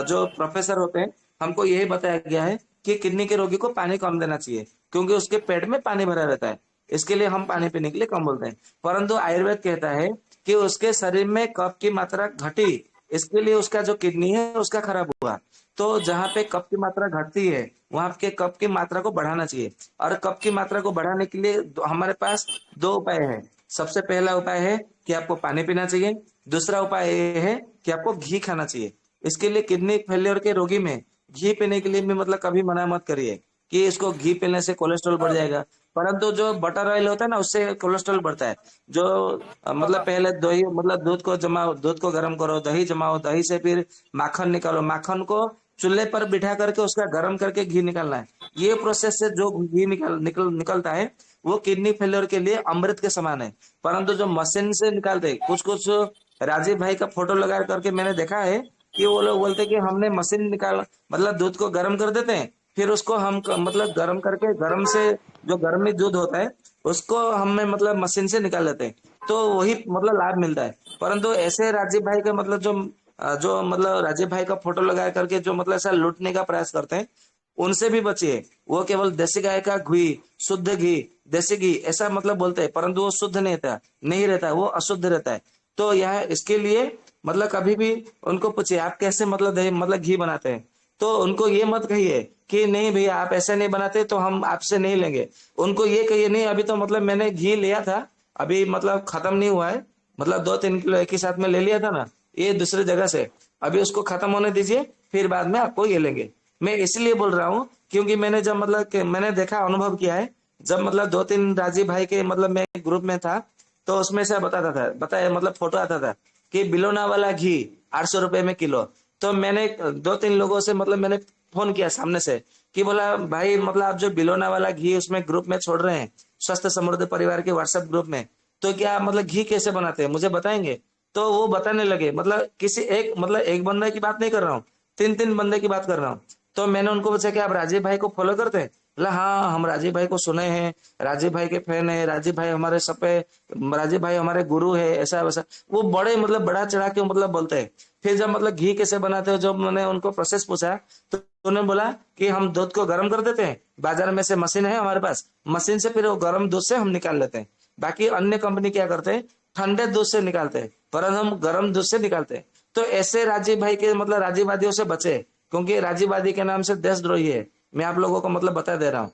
जो प्रोफेसर होते हैं, हमको यही बताया गया है कि किडनी के रोगी को पानी कम देना चाहिए, क्योंकि उसके पेट में पानी भरा रहता है, इसके लिए हम पानी पीने के लिए कम बोलते हैं। परंतु आयुर्वेद कहता है कि उसके शरीर में कफ की मात्रा घटी, इसके लिए उसका जो किडनी है उसका खराब हुआ। तो जहाँ पे कफ की मात्रा घटती है वहां के कफ की मात्रा को बढ़ाना चाहिए, और कफ की मात्रा को बढ़ाने के लिए हमारे पास दो उपाय है। सबसे पहला उपाय है कि आपको पानी पीना चाहिए, दूसरा उपाय ये है कि आपको घी खाना चाहिए। इसके लिए किडनी फेलियर के रोगी में घी पीने के लिए भी मतलब कभी मना मत करिए कि इसको घी पीने से कोलेस्ट्रॉल बढ़ जाएगा। परंतु जो बटर ऑयल होता है ना उससे कोलेस्ट्रॉल बढ़ता है। जो मतलब पहले दही मतलब दूध को जमाओ, दूध को गर्म करो, दही जमाओ, दही से फिर माखन निकालो, माखन को चूल्हे पर बिठा करके उसका गर्म करके घी निकालना है। ये प्रोसेस से जो घी निकलता है वो किडनी फेलियर के लिए अमृत के समान है। परंतु जो मशीन से निकालते कुछ कुछ राजीव भाई का फोटो लगा करके मैंने देखा है कि वो लोग बोलते कि हमने मशीन निकाल मतलब दूध को गर्म कर देते हैं, फिर उसको हम मतलब गर्म करके गर्म से जो गर्मी दूध होता है उसको हमें मतलब मशीन से निकाल लेते हैं, तो वही मतलब लाभ मिलता है। परंतु ऐसे राजीव भाई का मतलब जो मतलब राजीव भाई का फोटो लगा करके जो मतलब ऐसा लूटने का प्रयास करते हैं उनसे भी बचिए। वो केवल देसी गाय का घी, शुद्ध घी, देसी घी ऐसा मतलब बोलते हैं, परंतु वो शुद्ध नहीं रहता, वो अशुद्ध रहता है। तो यह इसके लिए मतलब कभी भी उनको पूछिए आप कैसे मतलब दही मतलब घी बनाते हैं, तो उनको ये मत कहिए कि नहीं भैया आप ऐसे नहीं बनाते तो हम आपसे नहीं लेंगे। उनको ये कहिए नहीं अभी तो मतलब मैंने घी लिया था, अभी मतलब खत्म नहीं हुआ है, मतलब 2-3 किलो एक ही साथ में ले लिया था ना ये दूसरी जगह से, अभी उसको खत्म होने दीजिए फिर बाद में आपको ये लेंगे। मैं इसलिए बोल रहा हूँ क्योंकि मैंने जब मतलब मैंने देखा अनुभव किया है, जब मतलब 2-3 राजीव भाई के मतलब मैं ग्रुप में था तो उसमें से बताया मतलब फोटो आता था कि बिलोना वाला घी 800 रुपए में किलो। तो मैंने 2-3 लोगों से मतलब मैंने फोन किया सामने से कि बोला भाई मतलब आप जो बिलोना वाला घी उसमें ग्रुप में छोड़ रहे हैं स्वस्थ समृद्ध परिवार के व्हाट्सएप ग्रुप में, तो क्या मतलब घी कैसे बनाते हैं मुझे बताएंगे। तो वो बताने लगे, मतलब किसी एक मतलब एक बंदे की बात नहीं कर रहा हूँ, 3-3 बंदे की बात कर रहा हूँ। तो मैंने उनको पूछा कि आप राजीव भाई को फॉलो करते हैं, बोला हाँ हम राजीव भाई को सुने हैं, राजीव भाई के फैन है, राजीव भाई हमारे सब पे, राजीव भाई हमारे गुरु है, ऐसा वैसा वो बड़े मतलब बड़ा चढ़ा के मतलब बोलते हैं। फिर जब मतलब घी कैसे बनाते हो जब मैंने उनको प्रोसेस पूछा तो उन्होंने बोला कि हम दूध को गर्म कर देते हैं, बाजार में से मशीन है हमारे पास, मशीन से फिर वो गर्म दूध से हम निकाल लेते हैं। बाकी अन्य कंपनी क्या करते हैं ठंडे दूध से निकालते हैं, पर हम गर्म दूध से निकालते हैं। तो ऐसे राजीव भाई के मतलब राजीववादियों से बचे, क्योंकि राजीववादी के नाम से देशद्रोही है, मैं आप लोगों को मतलब बता दे रहा हूँ।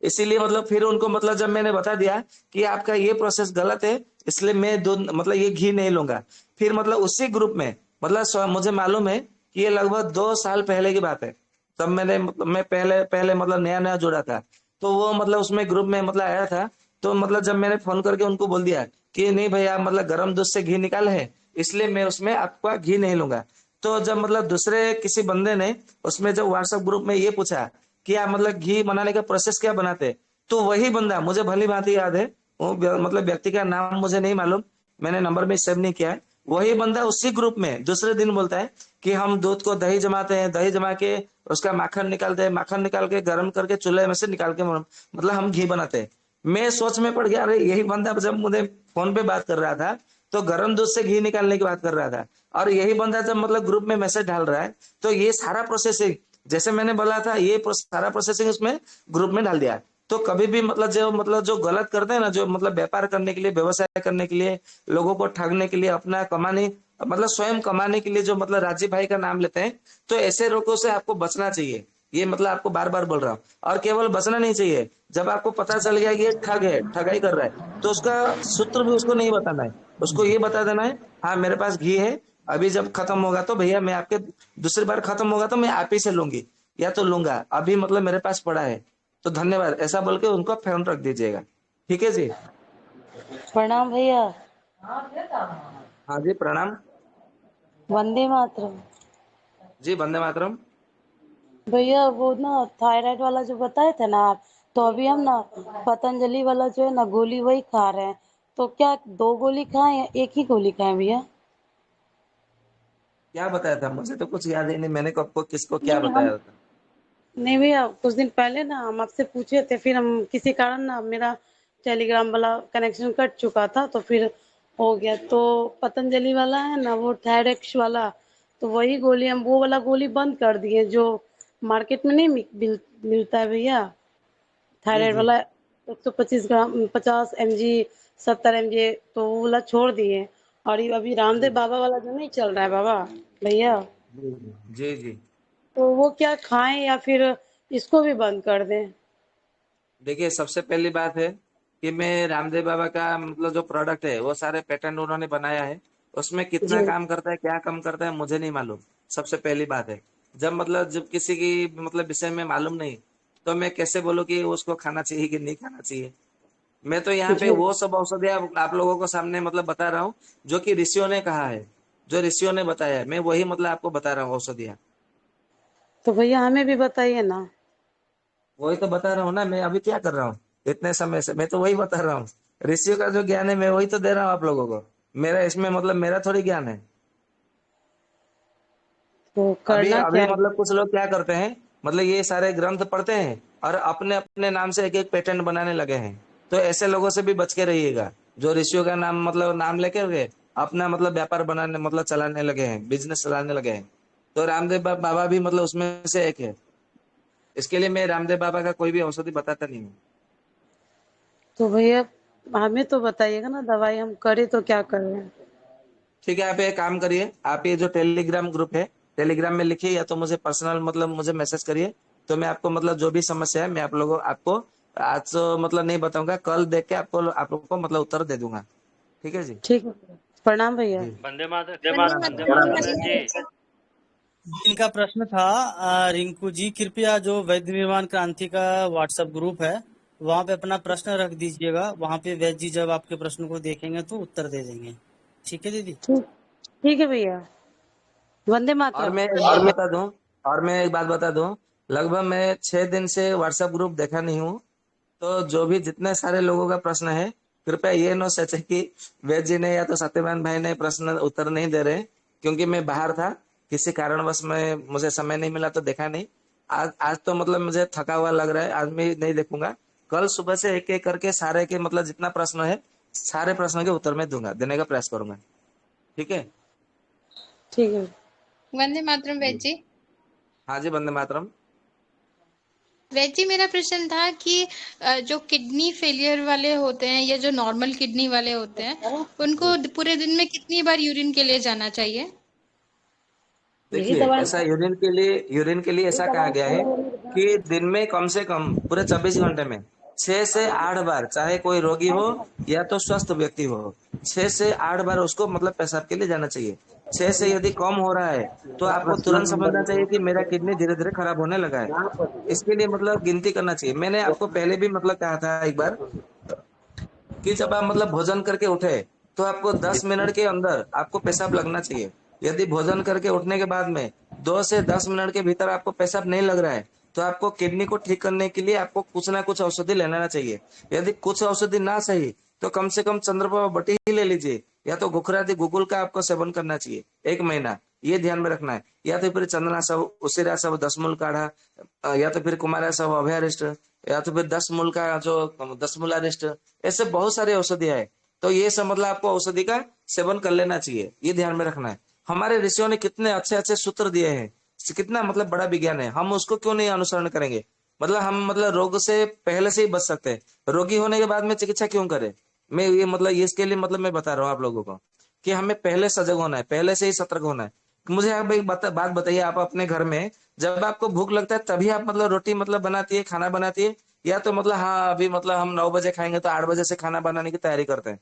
इसीलिए मतलब फिर उनको मतलब जब मैंने बता दिया कि आपका ये प्रोसेस गलत है इसलिए मैं दूध मतलब ये घी नहीं लूंगा, फिर मतलब उसी ग्रुप में मतलब मुझे मालूम है कि ये लगभग 2 साल पहले की बात है। तब मैं पहले पहले मतलब नया नया जुड़ा था, तो वो मतलब उसमें ग्रुप में मतलब आया था। तो मतलब जब मैंने फोन करके उनको बोल दिया कि नहीं भैया मतलब गर्म दूध से घी निकाले है इसलिए मैं उसमें आपका घी नहीं लूंगा। तो जब मतलब दूसरे किसी बंदे ने उसमें जब व्हाट्सएप ग्रुप में ये पूछा कि आप मतलब घी बनाने का प्रोसेस क्या बनाते हैं, तो वही बंदा मुझे भली भांति याद है, वो मतलब व्यक्ति का नाम मुझे नहीं मालूम, मैंने नंबर में सेव नहीं किया है, वही बंदा उसी ग्रुप में दूसरे दिन बोलता है कि हम दूध को दही जमाते हैं, दही जमा के उसका माखन निकालते हैं, माखन निकाल के गर्म करके चूल्हे में से निकाल के मतलब हम घी बनाते हैं। मैं सोच में पड़ गया अरे यही बंदा जब मुझे फोन पे बात कर रहा था तो गर्म दूध से घी निकालने की बात कर रहा था, और यही बंदा जब मतलब ग्रुप में मैसेज डाल रहा है तो ये सारा प्रोसेसिंग जैसे मैंने बोला था ये सारा प्रोसेसिंग उसमें ग्रुप में डाल दिया। तो कभी भी मतलब जो गलत करते हैं ना, जो मतलब व्यापार करने के लिए व्यवसाय करने के लिए लोगों को ठगने के लिए अपना कमाने मतलब स्वयं कमाने के लिए जो मतलब राजीव भाई का नाम लेते हैं, तो ऐसे लोगों से आपको बचना चाहिए। ये मतलब आपको बार बार बोल रहा हूँ, और केवल बचना नहीं चाहिए, जब आपको पता चल गया कि ये ठग है ठगाई कर रहा है तो उसका सूत्र भी उसको नहीं बताना है, उसको ये बता देना है हाँ मेरे पास घी है, अभी जब खत्म होगा तो भैया मैं आपके दूसरी बार खत्म होगा तो मैं आप ही से लूंगी या तो लूंगा, अभी मतलब मेरे पास पड़ा है तो धन्यवाद, ऐसा बोल के उनको फोन रख दीजिएगा। ठीक है जी। प्रणाम भैया। हाँ जी प्रणाम। वंदे मातरम। जी वंदे मातरम। भैया वो ना थायराइड वाला जो बताए थे ना आप, तो अभी हम ना पतंजलि वाला जो है ना गोली वही खा रहे हैं। तो क्या 2 गोली खाएं या एक ही गोली खाएं भैया? क्या बताया था मुझे तो कुछ याद ही नहीं, मैंने कब को किसको क्या नहीं हम बताया था। नहीं भैया, कुछ दिन पहले ना हम आपसे पूछे थे, फिर हम किसी कारण ना मेरा टेलीग्राम वाला कनेक्शन कट चुका था तो फिर हो गया। तो पतंजलि वाला है ना वो थायरेक्स वाला, तो वही गोली हम वो वाला गोली बंद कर दिए जो मार्केट में नहीं मिलता है भैया जी थायराइड जी वाला 125 ग्राम 50 mg 70 mg, तो वो वाला छोड़ दिए। और ये अभी रामदेव जी बाबा वाला जो नहीं चल रहा है बाबा भैया, जी जी जी। तो वो क्या खाएं या फिर इसको भी बंद कर दें? देखिए, सबसे पहली बात है कि मैं रामदेव बाबा का मतलब जो प्रोडक्ट है वो सारे पैटर्न उन्होंने बनाया है। उसमें कितना जी काम करता है, क्या काम करता है, मुझे नहीं मालूम। सबसे पहली बात है, जब किसी की मतलब विषय में मालूम नहीं, तो मैं कैसे बोलूँ कि उसको खाना चाहिए कि नहीं खाना चाहिए। मैं तो यहाँ पे जी। वो सब औषधियाँ आप लोगों को सामने मतलब बता रहा हूँ जो कि ऋषियों ने कहा है, जो ऋषियों ने बताया है, मैं वही मतलब आपको बता रहा हूँ औषधियाँ। तो भैया हमें भी बताइए ना। वही तो बता रहा हूँ ना, मैं अभी क्या कर रहा हूँ इतने समय से, मैं तो वही बता रहा हूँ। ऋषियों का जो ज्ञान है मैं वही तो दे रहा हूँ आप लोगों को। मेरा इसमें मतलब मेरा थोड़ी ज्ञान है। तो अभी करना क्या अभी है? मतलब कुछ लोग क्या करते हैं, मतलब ये सारे ग्रंथ पढ़ते हैं और अपने अपने नाम से एक एक पेटेंट बनाने लगे हैं। तो ऐसे लोगों से भी बच के रहिएगा, जो ऋषियों का नाम मतलब नाम लेकर के अपना मतलब व्यापार बनाने मतलब चलाने लगे हैं, बिजनेस चलाने लगे हैं। तो रामदेव बाबा भी मतलब उसमें से एक है। इसके लिए मैं रामदेव बाबा का कोई भी औषधि बताता नहीं हूँ। तो भैया हमें तो बताइएगा ना, दवाई हम करें तो क्या करें? ठीक है, आप एक काम करिए, आप ये जो टेलीग्राम ग्रुप है, टेलीग्राम में लिखिए या तो मुझे पर्सनल मतलब मुझे मैसेज करिए। तो मैं आपको मतलब जो भी समस्या है मैं आप लोगों आपको आज तो मतलब नहीं बताऊंगा, कल देख के आपको आप लोगों को मतलब उत्तर दे दूंगा। ठीक है जी। ठीक है भैया। प्रणाम भैया। जी वंदे प्रणाम मातरम प्रणाम बहन प्रणाम। जी। इनका प्रश्न था रिंकू जी, कृपया जो वैद्य निर्माण क्रांति का व्हाट्सएप ग्रुप है वहां पे अपना प्रश्न रख दीजिएगा। वहां पे वैद्य जी जब आपके प्रश्न को देखेंगे तो उत्तर दे देंगे। ठीक है दीदी। ठीक ठीक है भैया। वंदे और मातरम। मैं एक बात बता दूं और मैं एक बात बता दूं, लगभग मैं 6 दिन से व्हाट्सएप ग्रुप देखा नहीं हूँ। तो जो भी जितने सारे लोगों का प्रश्न है, कृपया ये न सोचे कि वेद जी ने या तो सत्यवान भाई ने प्रश्न उत्तर नहीं दे रहे, क्योंकि मैं बाहर था, किसी कारणवश मैं मुझे समय नहीं मिला तो देखा नहीं। आज आज तो मतलब मुझे थका हुआ लग रहा है, आज मैं नहीं देखूंगा। कल सुबह से एक एक करके सारे के मतलब जितना प्रश्न है सारे प्रश्नों के उत्तर मैं दूंगा, देने का प्रयास करूंगा। ठीक है। ठीक है। वंदे मातरम वैद जी जी। हाँ जी, वंदे मातरम। वैद जी मेरा प्रश्न था कि जो किडनी फेलियर वाले होते हैं या जो नॉर्मल किडनी वाले होते हैं उनको पूरे दिन में कितनी बार यूरिन के लिए जाना चाहिए? यही देखिए, दवाई ऐसा यूरिन के लिए ऐसा कहा गया है कि दिन में कम से कम पूरे 24 घंटे में 6 से 8 बार, चाहे कोई रोगी हो या तो स्वस्थ व्यक्ति हो, 6 से 8 बार उसको मतलब पेशाब के लिए जाना चाहिए। 6 से यदि कम हो रहा है तो आपको तुरंत समझना चाहिए कि मेरा किडनी धीरे धीरे खराब होने लगा है। इसके लिए मतलब गिनती करना चाहिए। मैंने आपको पहले भी मतलब कहा था एक बार कि जब आप मतलब भोजन करके उठे तो आपको 10 मिनट के अंदर आपको पेशाब लगना चाहिए। यदि भोजन करके उठने के बाद में 2 से 10 मिनट के भीतर आपको पेशाब नहीं लग रहा है तो आपको किडनी को ठीक करने के लिए आपको कुछ ना कुछ औषधि लेना चाहिए। यदि कुछ औषधि ना सही तो कम से कम चंद्रप्रभा बटी ही ले लीजिए, या तो गुखरादि गुगुल का आपको सेवन करना चाहिए 1 महीना। ये ध्यान में रखना है। या तो फिर चंदना सब, उसिरा सब, 10 मूल काढ़ा, या तो फिर कुमारा सब अभयारिष्ट, या तो फिर 10 मूल का जो 10 मूलारिष्ट, ऐसे बहुत सारे औषधियां है। तो ये सब मतलब आपको औषधि का सेवन कर लेना चाहिए, ये ध्यान में रखना है। हमारे ऋषियों ने कितने अच्छे अच्छे सूत्र दिए हैं, कितना मतलब बड़ा विज्ञान है, हम उसको क्यों नहीं अनुसरण करेंगे। मतलब हम मतलब रोग से पहले से ही बच सकते हैं, रोगी होने के बाद में चिकित्सा क्यों करें। मैं ये मतलब ये इसके लिए मतलब मैं बता रहा हूँ आप लोगों को कि हमें पहले सजग होना है, पहले से ही सतर्क होना है। मुझे आप एक बात बताइए, आप अपने घर में जब आपको भूख लगता है तभी आप मतलब रोटी मतलब बनाती है, खाना बनाती है, या तो मतलब हाँ अभी मतलब हम 9 बजे खाएंगे तो 8 बजे से खाना बनाने की तैयारी करते हैं।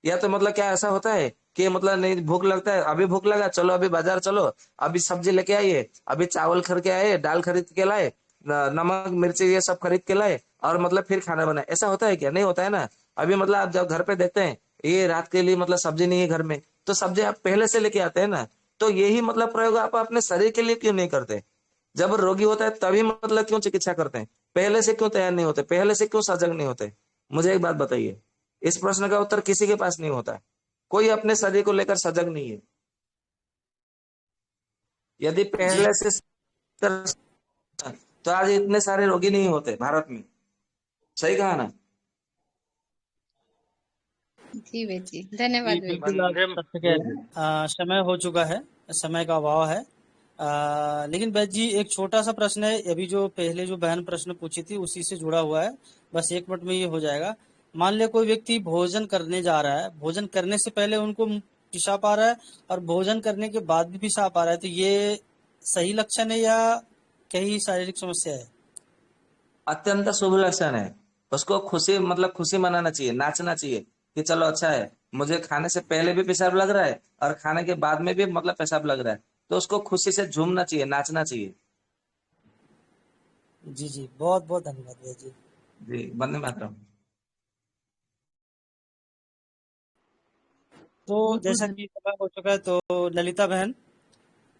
या तो मतलब क्या ऐसा होता है कि मतलब नहीं भूख लगता है, अभी भूख लगा चलो अभी बाजार चलो, अभी सब्जी लेके आइए, अभी चावल खरीद के आए, दाल खरीद के लाए, नमक मिर्ची ये सब खरीद के लाए, और मतलब फिर खाना बनाए। ऐसा होता है क्या? नहीं होता है ना। अभी मतलब आप जब घर पे देखते हैं ये रात के लिए मतलब सब्जी नहीं है घर में, तो सब्जी आप पहले से लेके आते हैं ना। तो यही मतलब प्रयोग आप अपने शरीर के लिए क्यों नहीं करते? जब रोगी होता है तभी मतलब क्यों चिकित्सा करते हैं? पहले से क्यों तैयार नहीं होते? पहले से क्यों सजग नहीं होते? मुझे एक बात बताइए। इस प्रश्न का उत्तर किसी के पास नहीं होता है। कोई अपने शरीर को लेकर सजग नहीं है। यदि जी पहले से तो आज इतने सारे रोगी नहीं होते भारत में। सही कहा ना। जी वैद जी, जी धन्यवाद वैद जी। बिल्कुल आप सत्य कह रहे हैं। समय हो चुका है, समय का अभाव है। लेकिन वैद्य जी एक छोटा सा प्रश्न है, अभी जो पहले जो बहन प्रश्न पूछी थी उसी से जुड़ा हुआ है, बस 1 मिनट में ये हो जाएगा। मान लिया कोई व्यक्ति भोजन करने जा रहा है, भोजन करने से पहले उनको पेशाब आ रहा है और भोजन करने के बाद भी पेशाब आ रहा है, तो ये सही लक्षण है या कहीं शारीरिक समस्या है? अत्यंत शुभ लक्षण है। उसको खुशी मतलब खुशी मनाना चाहिए, नाचना चाहिए कि चलो अच्छा है, मुझे खाने से पहले भी पेशाब लग रहा है और खाने के बाद में भी मतलब पेशाब लग रहा है, तो उसको खुशी से झूमना चाहिए, नाचना चाहिए। जी जी, बहुत बहुत धन्यवाद भैया जी। जी, वंदे मातरम। तो जैसा कि समय हो चुका है, तो ललिता बहन,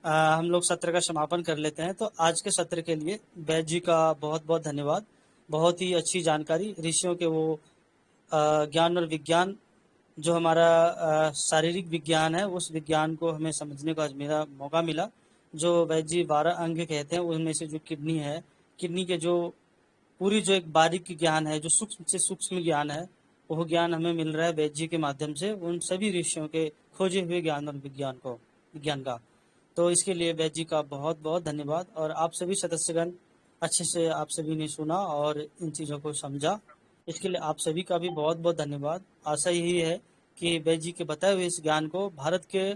हम लोग सत्र का समापन कर लेते हैं। तो आज के सत्र के लिए वैद्य जी का बहुत बहुत धन्यवाद। बहुत ही अच्छी जानकारी, ऋषियों के वो ज्ञान और विज्ञान, जो हमारा शारीरिक विज्ञान है, उस विज्ञान को हमें समझने का आज मेरा मौका मिला। जो वैद्य जी 12 अंग कहते हैं, उनमें से जो किडनी है, किडनी के जो पूरी जो एक बारीक ज्ञान है, जो सूक्ष्म से सूक्ष्म ज्ञान है, वो ज्ञान हमें मिल रहा है वैद्य जी के माध्यम से, उन सभी ऋषियों के खोजे हुए ज्ञान और विज्ञान का। तो इसके लिए वैद्य जी का बहुत बहुत धन्यवाद। और आप सभी सदस्यगण, अच्छे से आप सभी ने सुना और इन चीज़ों को समझा, इसके लिए आप सभी का भी बहुत बहुत धन्यवाद। आशा यही है कि वैद्य जी के बताए हुए इस ज्ञान को भारत के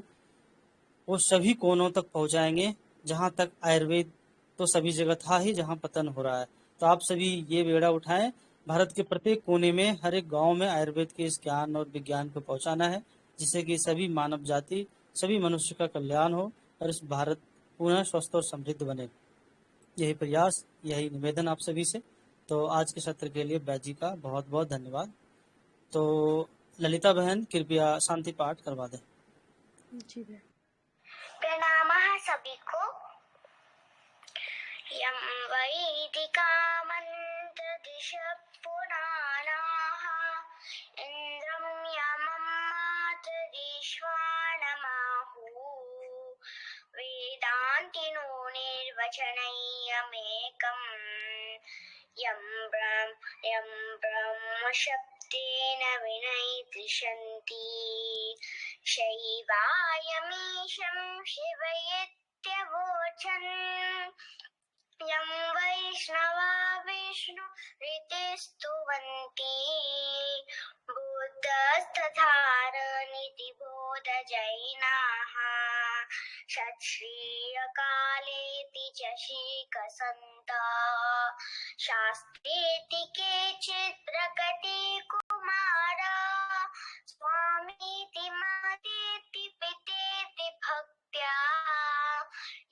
वो सभी कोनों तक पहुंचाएंगे, जहां तक आयुर्वेद तो सभी जगह था ही, जहां पतन हो रहा है। तो आप सभी ये बेड़ा उठाएं, भारत के प्रत्येक कोने में, हर एक गांव में आयुर्वेद के इस ज्ञान और विज्ञान को पहुंचाना है, जिससे कि सभी मानव जाति, सभी मनुष्य का कल्याण हो और इस भारत पुनः स्वस्थ और समृद्ध बने। यही प्रयास, यही निवेदन आप सभी से। तो आज के सत्र के लिए वैद्य जी का बहुत बहुत धन्यवाद। तो ललिता बहन कृपया शांति पाठ करवा दें। जी भैया। प्रणामः सभी को। यं वैदिका मन्त्रदिशः पुराणाः इन्द्रं यमं मातरिश्वानमाहुः वेदान्तिनो निर्वचनैयमेकम् यं ब्रह्मशब्देन विनैतिशन्ति शैवायमीशं शिवयत्यवोचन् यं वैष्णवा विष्णुरितिस्तुवन्ति बुद्धस्तथारनिति बोधजैनाः षट्श्रीयकालेति च शीकसन्तः शास्त्रेति केचित् प्रकटीकुमारा स्वामीति मातेति पितेति भक्त्या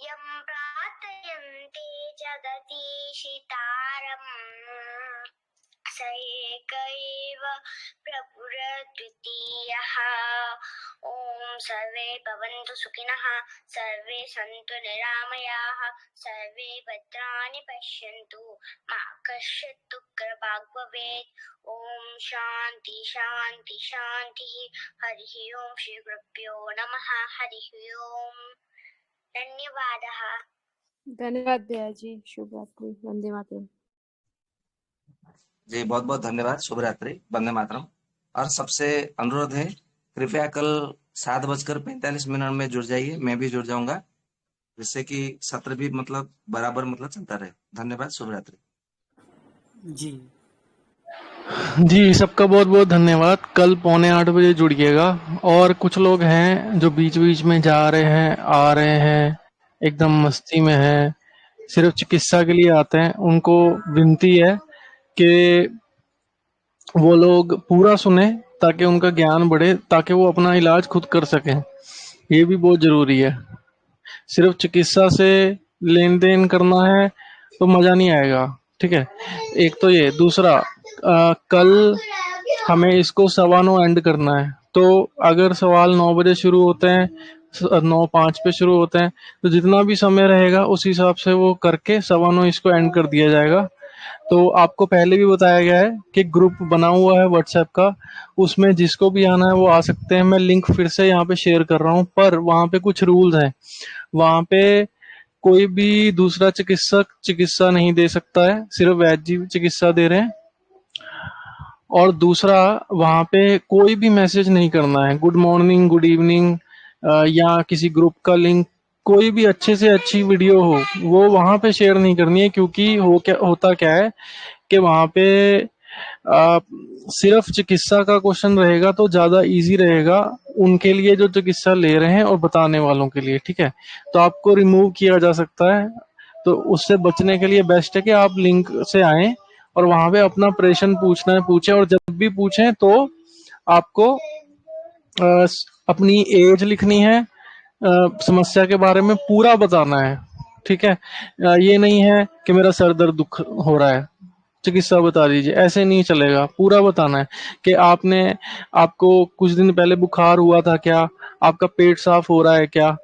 यं प्रार्थयन्ते जगदीशितारम् स एक एव प्रभुरद्वितीयः। ॐ सर्वे भवन्तु सुखिनः, सर्वे सन्तु निरामयाः, सर्वे भद्राणि पश्यन्तु, मा कश्चित् दुःखभाग् भवेत्। ॐ शान्ति शान्ति शान्तिः। हरिः ओं श्री गुरुभ्यो नमः। हरिः ओं। धन्यवादः। धन्यवाद भैया जी। शुभ रात्रि। वंदे मातरम। जी, बहुत बहुत धन्यवाद। शुभ रात्रि, वंदे मातरम। और सबसे अनुरोध है, कृपया कल 7:45 में जुड़ जाइए, मैं भी जुड़ जाऊंगा, जिससे कि सत्र भी मतलब बराबर मतलब चलता रहे। धन्यवाद, शुभ रात्रि। जी जी, सबका बहुत बहुत धन्यवाद। कल 7:45 जुड़िएगा। और कुछ लोग हैं जो बीच बीच में जा रहे हैं, आ रहे हैं, एकदम मस्ती में हैं, सिर्फ चिकित्सा के लिए आते हैं, उनको विनती है कि वो लोग पूरा सुने, ताकि उनका ज्ञान बढ़े, ताकि वो अपना इलाज खुद कर सकें। ये भी बहुत जरूरी है। सिर्फ चिकित्सा से लेन देन करना है तो मजा नहीं आएगा, ठीक है। एक तो ये, दूसरा कल हमें इसको 9:15 एंड करना है। तो अगर सवाल 9 बजे शुरू होते हैं, 9:05 पे शुरू होते हैं, तो जितना भी समय रहेगा उस हिसाब से वो करके 9:15 इसको एंड कर दिया जाएगा। तो आपको पहले भी बताया गया है कि ग्रुप बना हुआ है व्हाट्सएप का, उसमें जिसको भी आना है वो आ सकते हैं। मैं लिंक फिर से यहाँ पे शेयर कर रहा हूँ, पर वहाँ पे कुछ रूल्स हैं। वहाँ पे कोई भी दूसरा चिकित्सक चिकित्सा नहीं दे सकता है, सिर्फ वैद्य जी चिकित्सा दे रहे हैं। और दूसरा, वहाँ पे कोई भी मैसेज नहीं करना है, गुड मॉर्निंग, गुड इवनिंग या किसी ग्रुप का लिंक कोई भी अच्छे से अच्छी वीडियो हो वो वहां पे शेयर नहीं करनी है, क्योंकि होता क्या है कि वहां पे आ, सिर्फ चिकित्सा का क्वेश्चन रहेगा तो ज्यादा इजी रहेगा उनके लिए जो चिकित्सा ले रहे हैं और बताने वालों के लिए, ठीक है। तो आपको रिमूव किया जा सकता है, तो उससे बचने के लिए बेस्ट है कि आप लिंक से आएं और वहां पे अपना प्रश्न पूछना है पूछें, और जब भी पूछें तो आपको अपनी एज लिखनी है, समस्या के बारे में पूरा बताना है, ठीक है। ये नहीं है कि मेरा सर दर्द दुख हो रहा है, चिकित्सा बता दीजिए, ऐसे नहीं चलेगा। पूरा बताना है कि आपको कुछ दिन पहले बुखार हुआ था क्या, आपका पेट साफ हो रहा है क्या,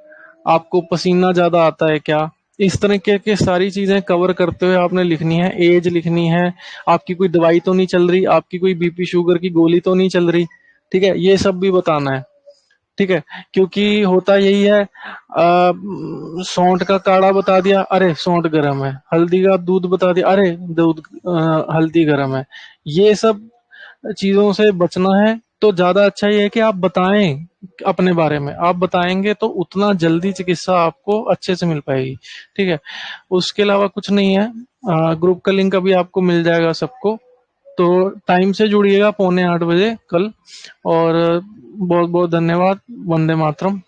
आपको पसीना ज्यादा आता है क्या, इस तरह के सारी चीजें कवर करते हुए आपने लिखनी है। एज लिखनी है, आपकी कोई दवाई तो नहीं चल रही, आपकी कोई बीपी शुगर की गोली तो नहीं चल रही, ठीक है, ये सब भी बताना है, ठीक है। क्योंकि होता यही है, सौंठ का काढ़ा बता दिया, अरे सौंठ गर्म है, हल्दी का दूध बता दिया, अरे दूध हल्दी गर्म है। ये सब चीजों से बचना है, तो ज्यादा अच्छा ये है कि आप बताएं अपने बारे में, आप बताएंगे तो उतना जल्दी चिकित्सा आपको अच्छे से मिल पाएगी, ठीक है। उसके अलावा कुछ नहीं है। ग्रुप का लिंक अभी आपको मिल जाएगा सबको, तो टाइम से जुड़िएगा 7:45 कल। और बहुत बहुत धन्यवाद। वंदे मातरम।